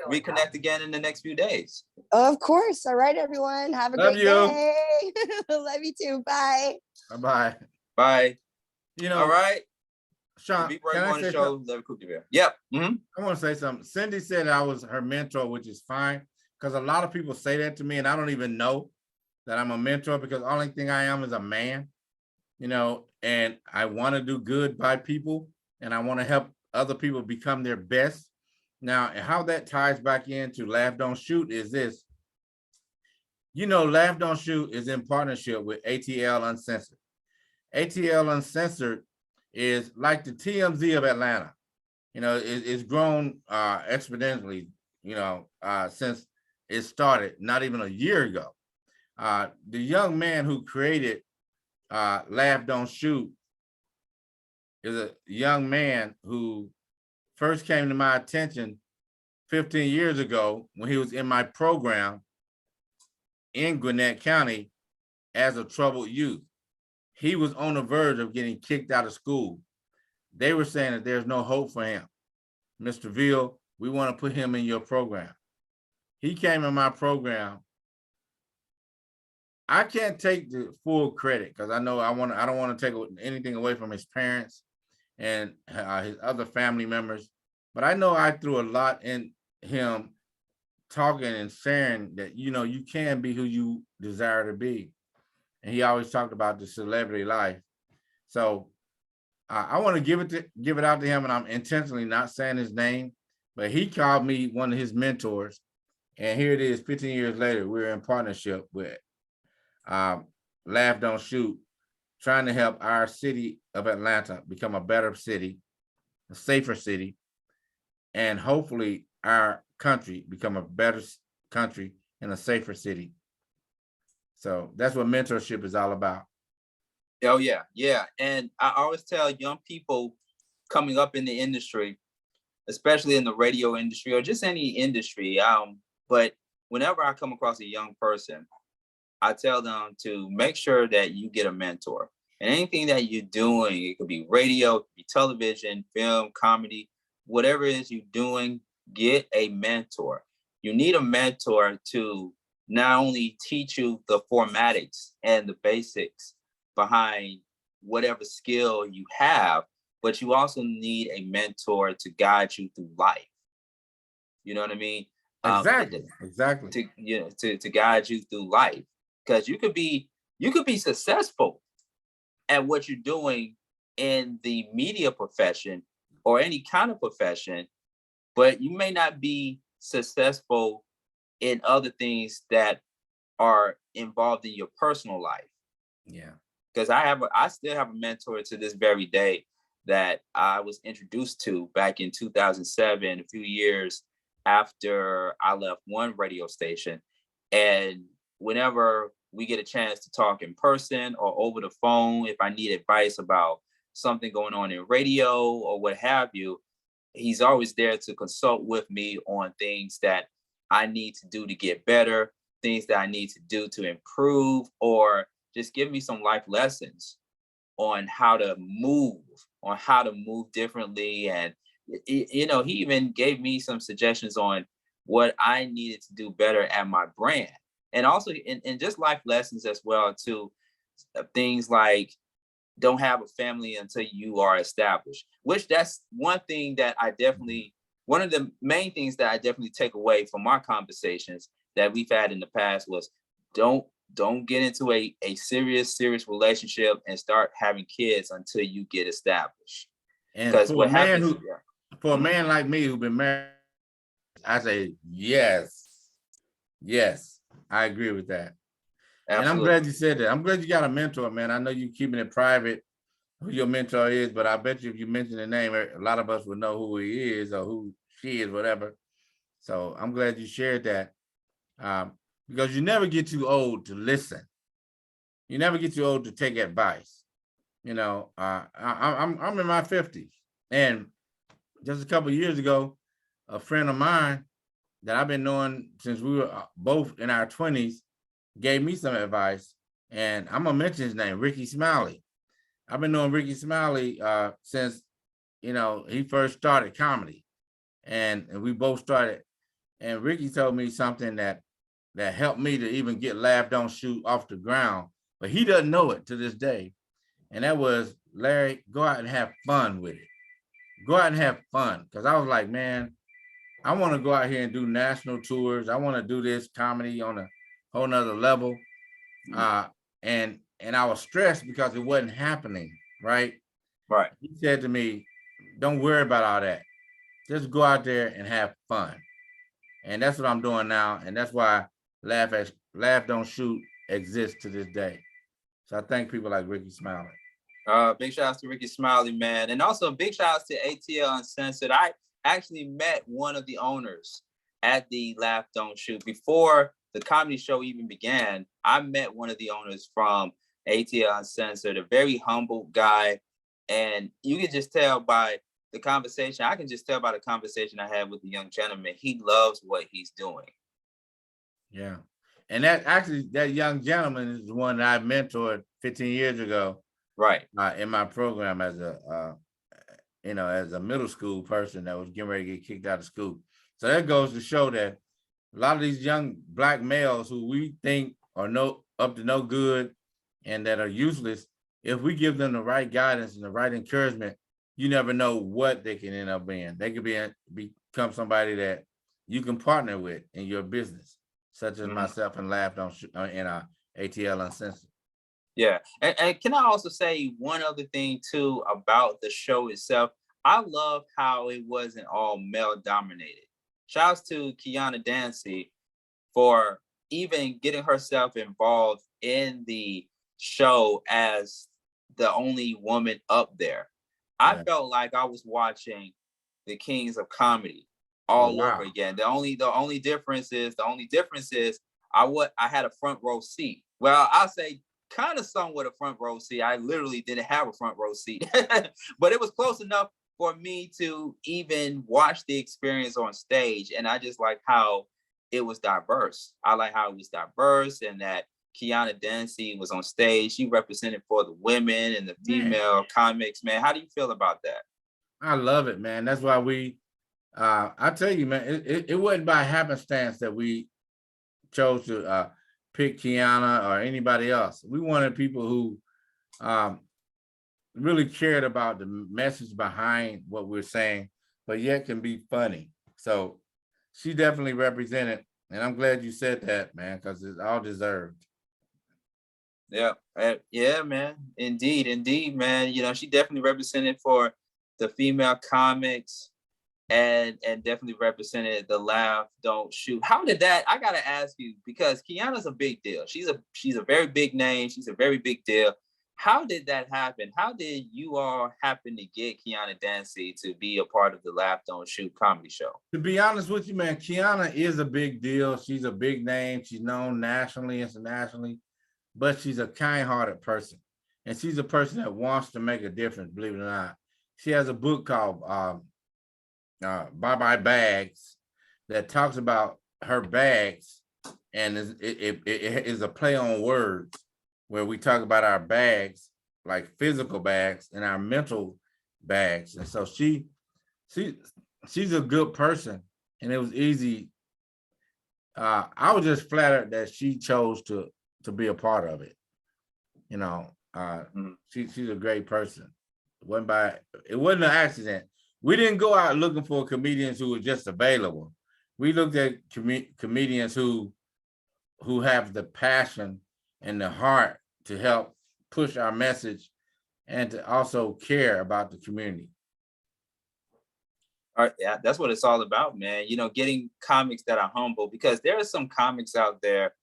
reconnect again in the next few days. Of course. All right, everyone. Have a Love great you. day. Love you too. Bye. Bye. Bye. You know, All right. Sean, Big Break can I on the say show. something? Larry Coop D Veal. Yep. Mm-hmm. I want to say something. Cindy said I was her mentor, which is fine, because a lot of people say that to me, and I don't even know that I'm a mentor because the only thing I am is a man, you know, and I want to do good by people, and I want to help other people become their best. Now, how that ties back into Laugh Don't Shoot is this. You know, Laugh Don't Shoot is in partnership with ATL Uncensored. ATL Uncensored is like the TMZ of Atlanta. You know, it's grown exponentially, you know, since it started, not even a year ago. The young man who created Laugh Don't Shoot is a young man who first came to my attention 15 years ago when he was in my program in Gwinnett County as a troubled youth. He was on the verge of getting kicked out of school. They were saying that there's no hope for him. Mr. Veal, we want to put him in your program. He came in my program. I can't take the full credit because I know I don't want to take anything away from his parents and his other family members, but I know I threw a lot in him talking and sharing that, you know, you can be who you desire to be. And he always talked about the celebrity life. So I want to give it out to him, and I'm intentionally not saying his name, but he called me one of his mentors. And here it is, 15 years later, we're in partnership with Laugh Don't Shoot, trying to help our city of Atlanta become a better city, a safer city, and hopefully our country become a better country and a safer city. So that's what mentorship is all about. Oh yeah, yeah. And I always tell young people coming up in the industry, especially in the radio industry or just any industry, but whenever I come across a young person, I tell them to make sure that you get a mentor. And anything that you're doing, it could be radio, it could be television, film, comedy, whatever it is you're doing, get a mentor. You need a mentor to not only teach you the formatics and the basics behind whatever skill you have, but you also need a mentor to guide you through life. You know what I mean? Exactly. To guide you through life, because you could be successful at what you're doing in the media profession or any kind of profession, but you may not be successful in other things that are involved in your personal life. Yeah. Because I still have a mentor to this very day that I was introduced to back in 2007, a few years after I left one radio station. And whenever we get a chance to talk in person or over the phone, if I need advice about something going on in radio or what have you, he's always there to consult with me on things that I need to do to get better, things that I need to do to improve, or just give me some life lessons on how to move differently. And, you know, he even gave me some suggestions on what I needed to do better at my brand. And also in just life lessons as well, too, things like don't have a family until you are established, which that's one thing that one of the main things that I definitely take away from our conversations that we've had in the past was don't get into a serious relationship and start having kids until you get established. And for for a man like me who's been married, I say yes, I agree with that. Absolutely. And I'm glad you said that. I'm glad you got a mentor, man. I know you're keeping it private who your mentor is, but I bet you if you mention the name, a lot of us would know who he is or who she is, whatever. So I'm glad you shared that, because you never get too old to listen. You never get too old to take advice. You know, I'm in my 50s, and just a couple of years ago, a friend of mine that I've been knowing since we were both in our 20s gave me some advice, and I'm gonna mention his name, Ricky Smiley. I've been knowing Ricky Smiley since, you know, he first started comedy, and we both started. And Ricky told me something that helped me to even get Laugh Don't Shoot off the ground, but he doesn't know it to this day. And that was, Larry, go out and have fun with it. Go out and have fun. Because I was like, man, I want to go out here and do national tours. I want to do this comedy on a whole nother level. And I was stressed because it wasn't happening, right? Right. He said to me, don't worry about all that. Just go out there and have fun. And that's what I'm doing now. And that's why Laugh Don't Shoot exists to this day. So I thank people like Ricky Smiley. Big shout out to Ricky Smiley, man. And also big shout out to ATL Uncensored. I actually met one of the owners at the Laugh Don't Shoot. Before the comedy show even began, I met one of the owners from ATL Uncensored, a very humble guy. And you can just tell by the conversation, I can just tell by the conversation I had with the young gentleman, he loves what he's doing. Yeah. And that young gentleman is the one that I mentored 15 years ago. Right. In my program as a middle school person that was getting ready to get kicked out of school. So that goes to show that a lot of these young Black males who we think are up to no good and that are useless, if we give them the right guidance and the right encouragement, you never know what they can end up being. They could become somebody that you can partner with in your business, such as myself and Laugh Don't Shoot in our ATL Uncensored. Yeah. And can I also say one other thing too about the show itself? I love how it wasn't all male dominated. Shouts to Kiana Dancy for even getting herself involved in the show as the only woman up there. I felt like I was watching the Kings of Comedy all over again. The only difference is I had a front row seat. Well, I'll say kind of somewhat a front row seat. I literally didn't have a front row seat, but it was close enough for me to even watch the experience on stage. And I just like how it was diverse. I like how it was diverse and that Kiana Dancy was on stage. She represented for the women and the female comics, man. How do you feel about that? I love it, man. That's why I tell you, man, it wasn't by happenstance that we chose to pick Kiana or anybody else. We wanted people who really cared about the message behind what we're saying, but yet can be funny. So she definitely represented, and I'm glad you said that, man, because it's all deserved. Yeah, man. Indeed, man. You know, she definitely represented for the female comics and definitely represented the Laugh Don't Shoot. How did that? I gotta ask you, because Kiana's a big deal. She's a very big name. She's a very big deal. How did that happen? How did you all happen to get Kiana Dancy to be a part of the Laugh Don't Shoot comedy show? To be honest with you, man, Kiana is a big deal. She's a big name. She's known nationally, internationally, but she's a kind-hearted person. And she's a person that wants to make a difference, believe it or not. She has a book called Bye Bye Bags that talks about her bags, and it is a play on words where we talk about our bags, like physical bags and our mental bags. And so she's a good person, and it was easy. I was just flattered that she chose to be a part of it. You know, she's a great person. It wasn't an accident. We didn't go out looking for comedians who were just available. We looked at comedians who have the passion and the heart to help push our message and to also care about the community. All right, yeah, that's what it's all about, man. You know, getting comics that are humble, because there are some comics out there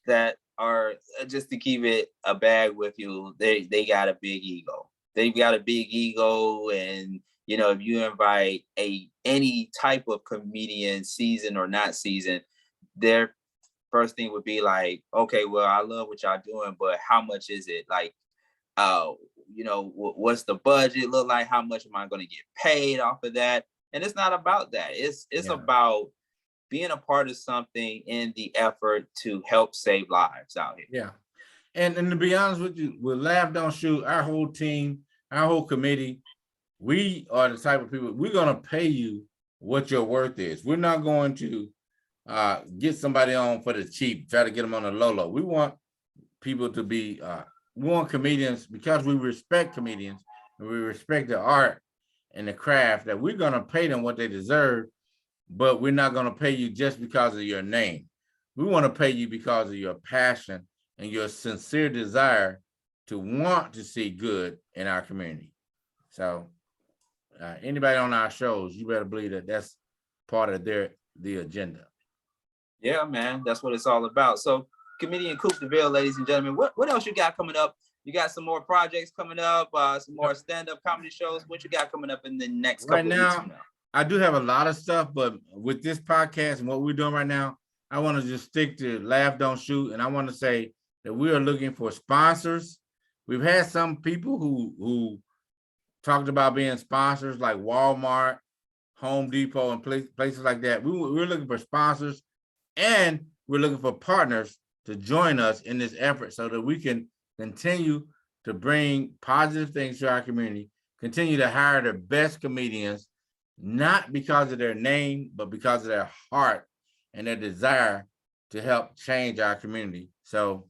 that are, just to keep it a bag with you, they got a big ego. They've got a big ego, and you know, if you invite any type of comedian, season or not season, their first thing would be like, okay, well, I love what y'all doing, but how much is it? Like, uh, you know, what's the budget look like? How much am I going to get paid off of that? And it's not about that. It's Yeah. about being a part of something in the effort to help save lives out here. Yeah. And to be honest with you, with Laugh Don't Shoot, our whole team, our whole committee, we are the type of people, we're going to pay you what your worth is. We're not going to get somebody on for the cheap, try to get them on the low. We want people to be, we want comedians, because we respect comedians and we respect the art and the craft, that we're going to pay them what they deserve, but we're not going to pay you just because of your name. We want to pay you because of your passion and your sincere desire to want to see good in our community. So anybody on our shows, you better believe that that's part of the agenda. Yeah, man, that's what it's all about. So, comedian Coop D Veal, ladies and gentlemen, what else you got coming up? You got some more projects coming up, some more stand-up comedy shows. What you got coming up in the next couple of weeks from now? I do have a lot of stuff, but with this podcast and what we're doing right now, I want to just stick to Laugh Don't Shoot, and I want to say that we are looking for sponsors. We've had some people who talked about being sponsors, like Walmart, Home Depot, and places like that. We're looking for sponsors, and we're looking for partners to join us in this effort so that we can continue to bring positive things to our community, continue to hire the best comedians, not because of their name, but because of their heart and their desire to help change our community. So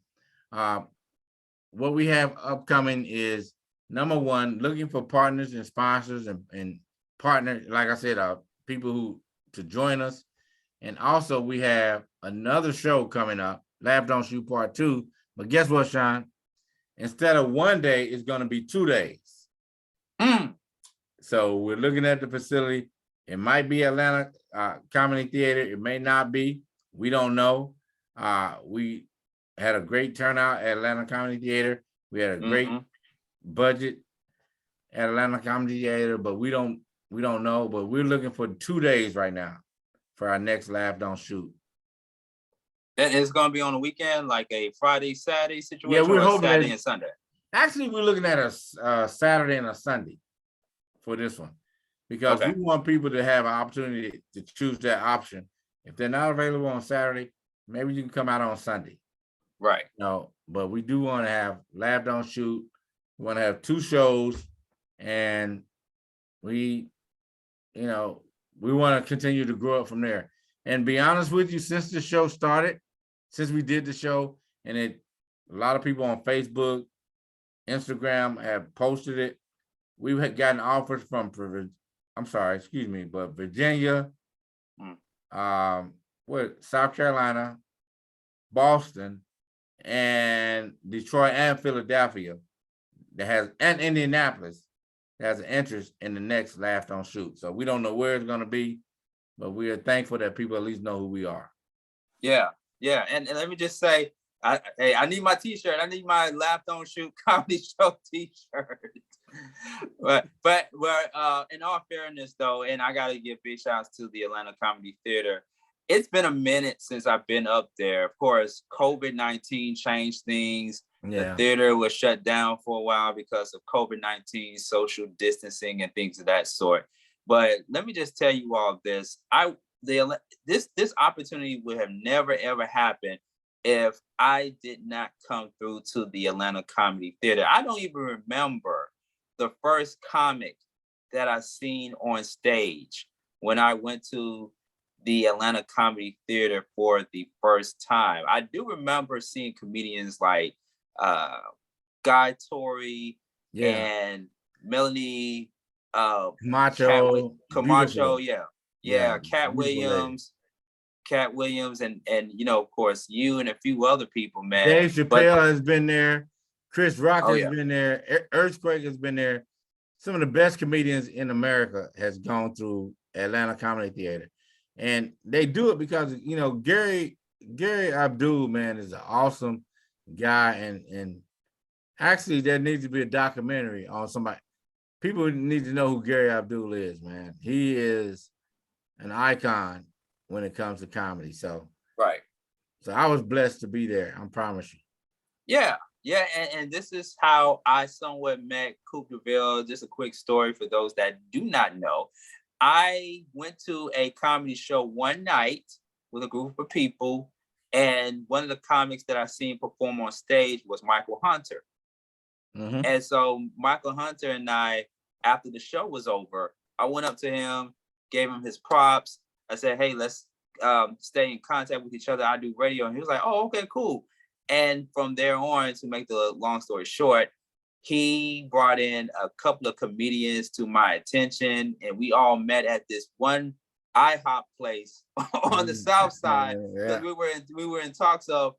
what we have upcoming is, number one, looking for partners and sponsors and partners, like I said, people who to join us. And also we have another show coming up, Laugh Don't Shoot Part 2. But guess what, Sean? Instead of one day, it's going to be 2 days. So we're looking at the facility. It might be Atlanta Comedy Theater. It may not be. We don't know. We had a great turnout at Atlanta Comedy Theater. We had a great budget at Atlanta Comedy Theater, but we don't know. But we're looking for 2 days right now for our next Laugh Don't Shoot. And it's going to be on the weekend, like a Friday, Saturday situation, Yeah, we're hoping Saturday and Sunday. Actually, we're looking at a Saturday and a Sunday for this one, because we want people to have an opportunity to choose that option. If they're not available on Saturday, maybe you can come out on Sunday. Right. No, but we do want to have Laugh Don't Shoot. We want to have 2 shows, and we want to continue to grow up from there. And be honest with you, since the show started, since we did the show, and a lot of people on Facebook, Instagram have posted it, we've gotten offers from, Virginia, South Carolina, Boston, and Detroit and Philadelphia and Indianapolis that has an interest in the next Laugh Don't Shoot. So we don't know where it's going to be, but we are thankful that people at least know who we are. Yeah. And let me just say, I need my t-shirt. I need my Laugh Don't Shoot comedy show t-shirt. but in all fairness though, and I gotta give big shouts to the Atlanta Comedy Theater. It's been a minute since I've been up there. Of course, COVID-19 changed things. The theater was shut down for a while because of COVID-19, social distancing and things of that sort. But let me just tell you all this. This opportunity would have never ever happened if I did not come through to the Atlanta Comedy Theater. I don't even remember the first comic that I seen on stage when I went to the Atlanta Comedy Theater for the first time. I do remember seeing comedians like Guy Torrey and Melanie Camacho, Cat Williams, and of course you and a few other people, man. Dave Chappelle has been there. Chris Rock has been there. Earthquake has been there. Some of the best comedians in America has gone through Atlanta Comedy Theater. And they do it because, Gary Abdul, man, is an awesome guy. And actually, there needs to be a documentary on somebody. People need to know who Gary Abdul is, man. He is an icon when it comes to comedy. So I was blessed to be there. I promise you. Yeah. And this is how I somewhat met Coop D Veal. Just a quick story for those that do not know. I went to a comedy show one night with a group of people, and one of the comics that I seen perform on stage was Michael Hunter. Mm-hmm. And so Michael Hunter and I, after the show was over, I went up to him, gave him his props. I said, hey, let's stay in contact with each other. I do radio. And he was like, oh, okay, cool. And from there on, to make the long story short, he brought in a couple of comedians to my attention, and we all met at this one IHOP place on the South Side, because we were in talks of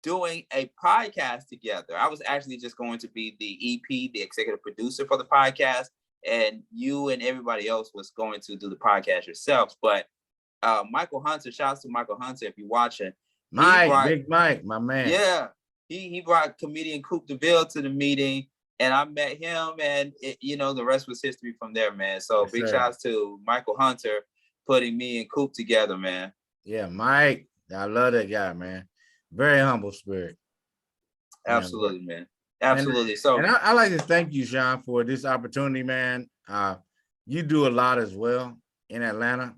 doing a podcast together. I was actually just going to be the EP, the executive producer for the podcast, and you and everybody else was going to do the podcast yourselves. But Michael Hunter, shouts to Michael Hunter if you're watching. Big Mike, my man. Yeah, he brought comedian Coop D Veal to the meeting, and I met him, and the rest was history from there, man. So big shouts to Michael Hunter putting me and Coop together, man. Yeah, Mike, I love that guy, man. Very humble spirit. Absolutely, man. Absolutely. And I like to thank you, Sean, for this opportunity, man. You do a lot as well in Atlanta,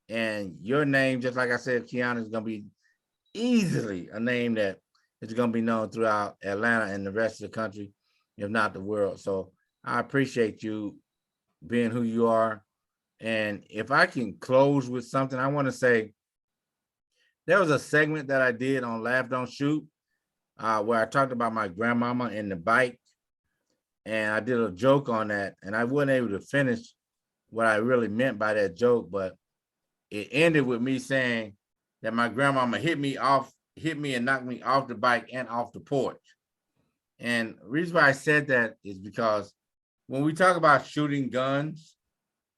and your name, just like I said, Keanu, is going to be easily a name that is going to be known throughout Atlanta and the rest of the country, if not the world. So I appreciate you being who you are. And if I can close with something, I want to say there was a segment that I did on Laugh Don't Shoot where I talked about my grandmama and the bike. And I did a joke on that, and I wasn't able to finish what I really meant by that joke, but it ended with me saying that my grandmama hit me and knocked me off the bike and off the porch. And the reason why I said that is because when we talk about shooting guns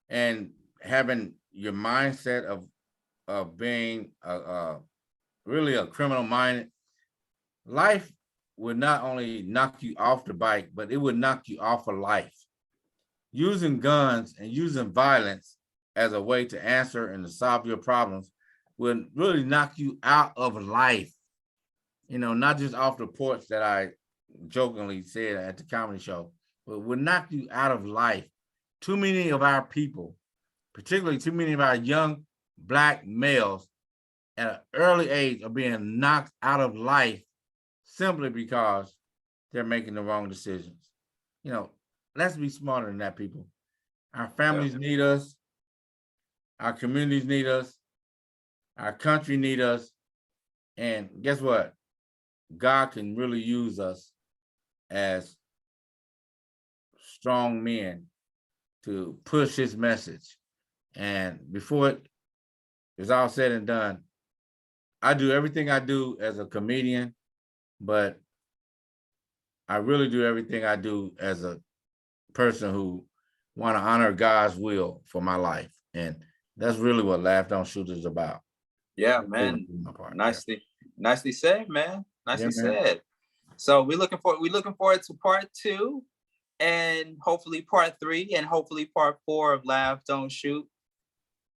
and having your mindset of being really a criminal minded, life would not only knock you off the bike, but it would knock you off of life. Using guns and using violence as a way to answer and to solve your problems would really knock you out of life. Not just off the porch that I jokingly said at the comedy show, but would knock you out of life. Too many of our people, particularly too many of our young Black males at an early age, are being knocked out of life simply because they're making the wrong decisions. Let's be smarter than that, people. Our families need us. Our communities need us. Our country need us. And guess what? God can really use us as strong men to push his message. And before it is all said and done, I do everything I do as a comedian, but I really do everything I do as a person who want to honor God's will for my life. And that's really what Laugh Don't Shoot is about. Yeah, man. Nicely said, man. Nicely said. So we're looking forward to part 2, and hopefully part 3, and hopefully part 4 of Laugh Don't Shoot.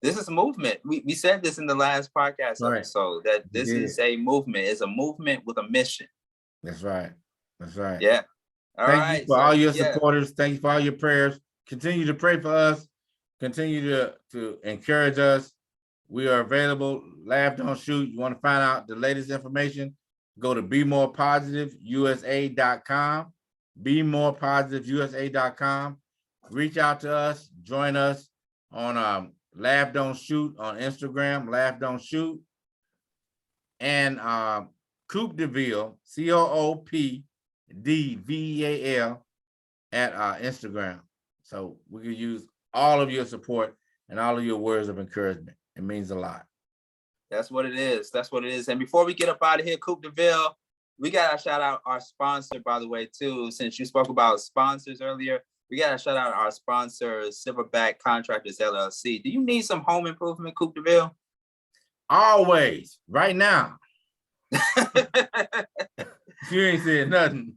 This is a movement. We said this in the last podcast episode, that this is a movement. It's a movement with a mission. That's right. Yeah. Thank you for all your supporters. Thank you for all your prayers. Continue to pray for us. Continue to encourage us. We are available. Laugh Don't Shoot. You want to find out the latest information, go to BeMorePositiveUSA.com. BeMorePositiveUSA.com. Reach out to us. Join us on Laugh Don't Shoot on Instagram. Laugh Don't Shoot. And Coop D Veal, COOP D Veal at Instagram. So we can use all of your support and all of your words of encouragement. It means a lot. That's what it is. And before we get up out of here, Coop D Veal, we got to shout out our sponsor, by the way, too. Since you spoke about sponsors earlier, we got to shout out our sponsor, Silverback Contractors LLC. Do you need some home improvement, Coop D Veal? Always, right now. You ain't said nothing.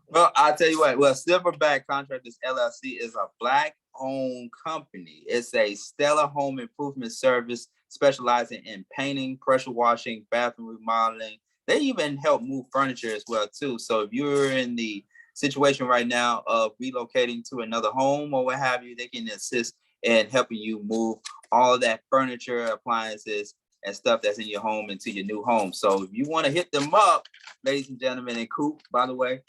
Well, I'll tell you what. Well, Silverback Contractors LLC is a Black-owned company. It's a stellar home improvement service specializing in painting, pressure washing, bathroom remodeling. They even help move furniture as well, too. So if you're in the situation right now of relocating to another home or what have you, they can assist in helping you move all of that furniture, appliances, and stuff that's in your home into your new home. So if you want to hit them up, ladies and gentlemen, and Coop, by the way,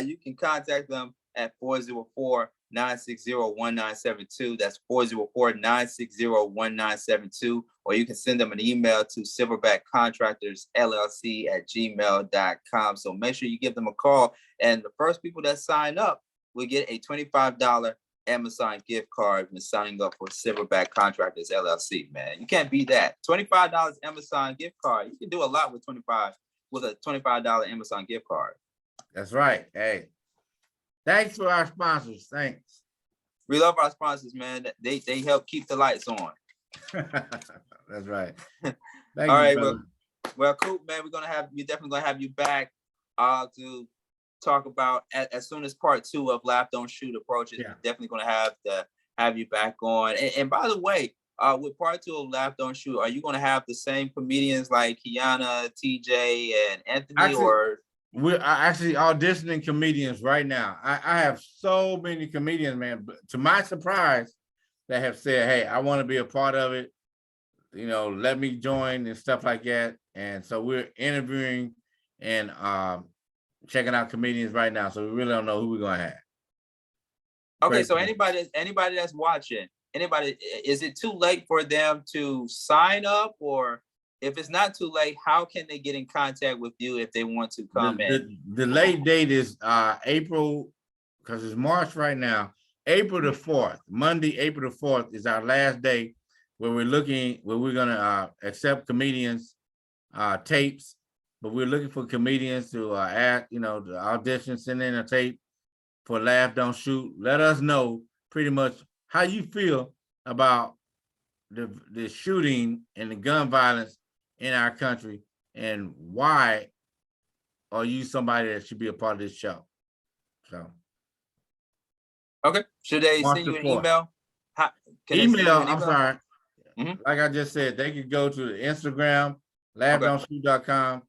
you can contact them at 404-960-1972. That's 404-960-1972. Or you can send them an email to silverbackcontractorsllc@gmail.com. So make sure you give them a call. And the first people that sign up will get a $25 Amazon gift card when signing up for Silverback Contractors LLC, man. You can't beat that. $25 Amazon gift card. You can do a lot with a $25 Amazon gift card. That's right. Hey, thanks for our sponsors. Thanks. We love our sponsors, man. They help keep the lights on. That's right. All Thank right, you, brother. well, cool, man. We're definitely gonna have you back to talk about as soon as part 2 of Laugh Don't Shoot approaches. Yeah. We're definitely gonna have you back on. And by the way, with part 2 of Laugh Don't Shoot, are you gonna have the same comedians like Kiana, TJ, and Anthony? We're actually auditioning comedians right now. I have so many comedians, man. But to my surprise, that have said, "Hey, I want to be a part of it. You know, let me join," and stuff like that. And so we're interviewing and checking out comedians right now. So we really don't know who we're gonna have. Okay, Great so point. anybody that's watching, is it too late for them to sign up? Or if it's not too late, how can they get in contact with you if they want to come in? The late date is April, because it's March right now. April the 4th, Monday, April the 4th is our last day where we're gonna accept comedians tapes, but we're looking for comedians to add, the audition, send in a tape for Laugh Don't Shoot. Let us know pretty much how you feel about the shooting and the gun violence in our country, and why are you somebody that should be a part of this show. So Okay, should they March send you the an 4th. email? Can they send you Email, an I'm sorry. Mhm. Like I just said, they could go to the Instagram, laughdontShoot.com,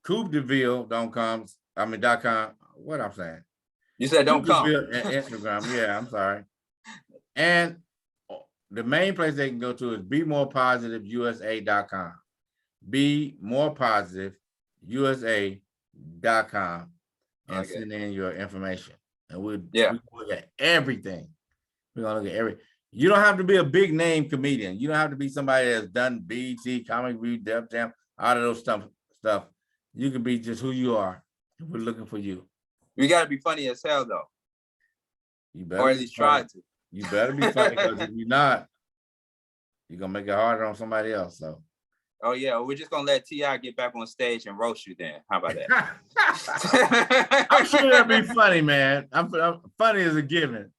coopdeveal.com. .com. What I'm saying. You said don't come. And Instagram. Yeah, I'm sorry. And the main place they can go to is BeMorePositiveUSA.com. BeMorePositiveUSA.com, and send in your information. And we'll look at everything. We're gonna look at everything. You don't have to be a big name comedian. You don't have to be somebody that's done BET, Comic View, Def Jam, all of those stuff. You can be just who you are. We're looking for you. You gotta be funny as hell though. You better, or at least try to. You better be funny, because if you're not, you're gonna make it harder on somebody else. So. Oh yeah, we're just gonna let T.I. get back on stage and roast you then. How about that? I'm sure that'd be funny, man. I'm funny as a given.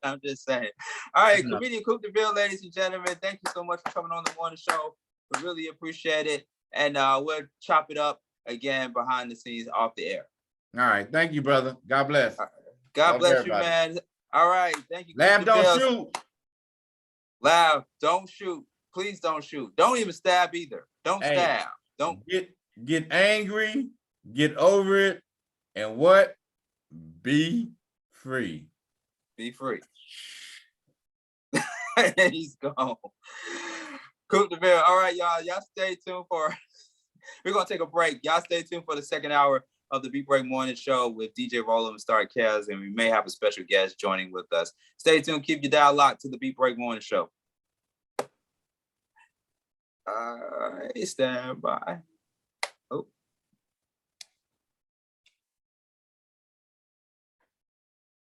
I'm just saying. All right, comedian Coop D Veal, ladies and gentlemen, thank you so much for coming on the morning show. We really appreciate it. And we'll chop it up again behind the scenes off the air. All right. Thank you, brother. God bless. God bless you, man. All right. Thank you. Laugh, don't shoot. Laugh, don't shoot. Please don't shoot. Don't even stab either. Don't stab. Don't get angry, get over it, and what? Be free. Be free. He's gone. Coop D Veal. All right, y'all. Y'all stay tuned for. We're gonna take a break. Y'all stay tuned for the second hour of the Beat Break Morning Show with DJ Rollem and Starr, Keels, and we may have a special guest joining with us. Stay tuned. Keep your dial locked to the Beat Break Morning Show. All right, stand by. Oh.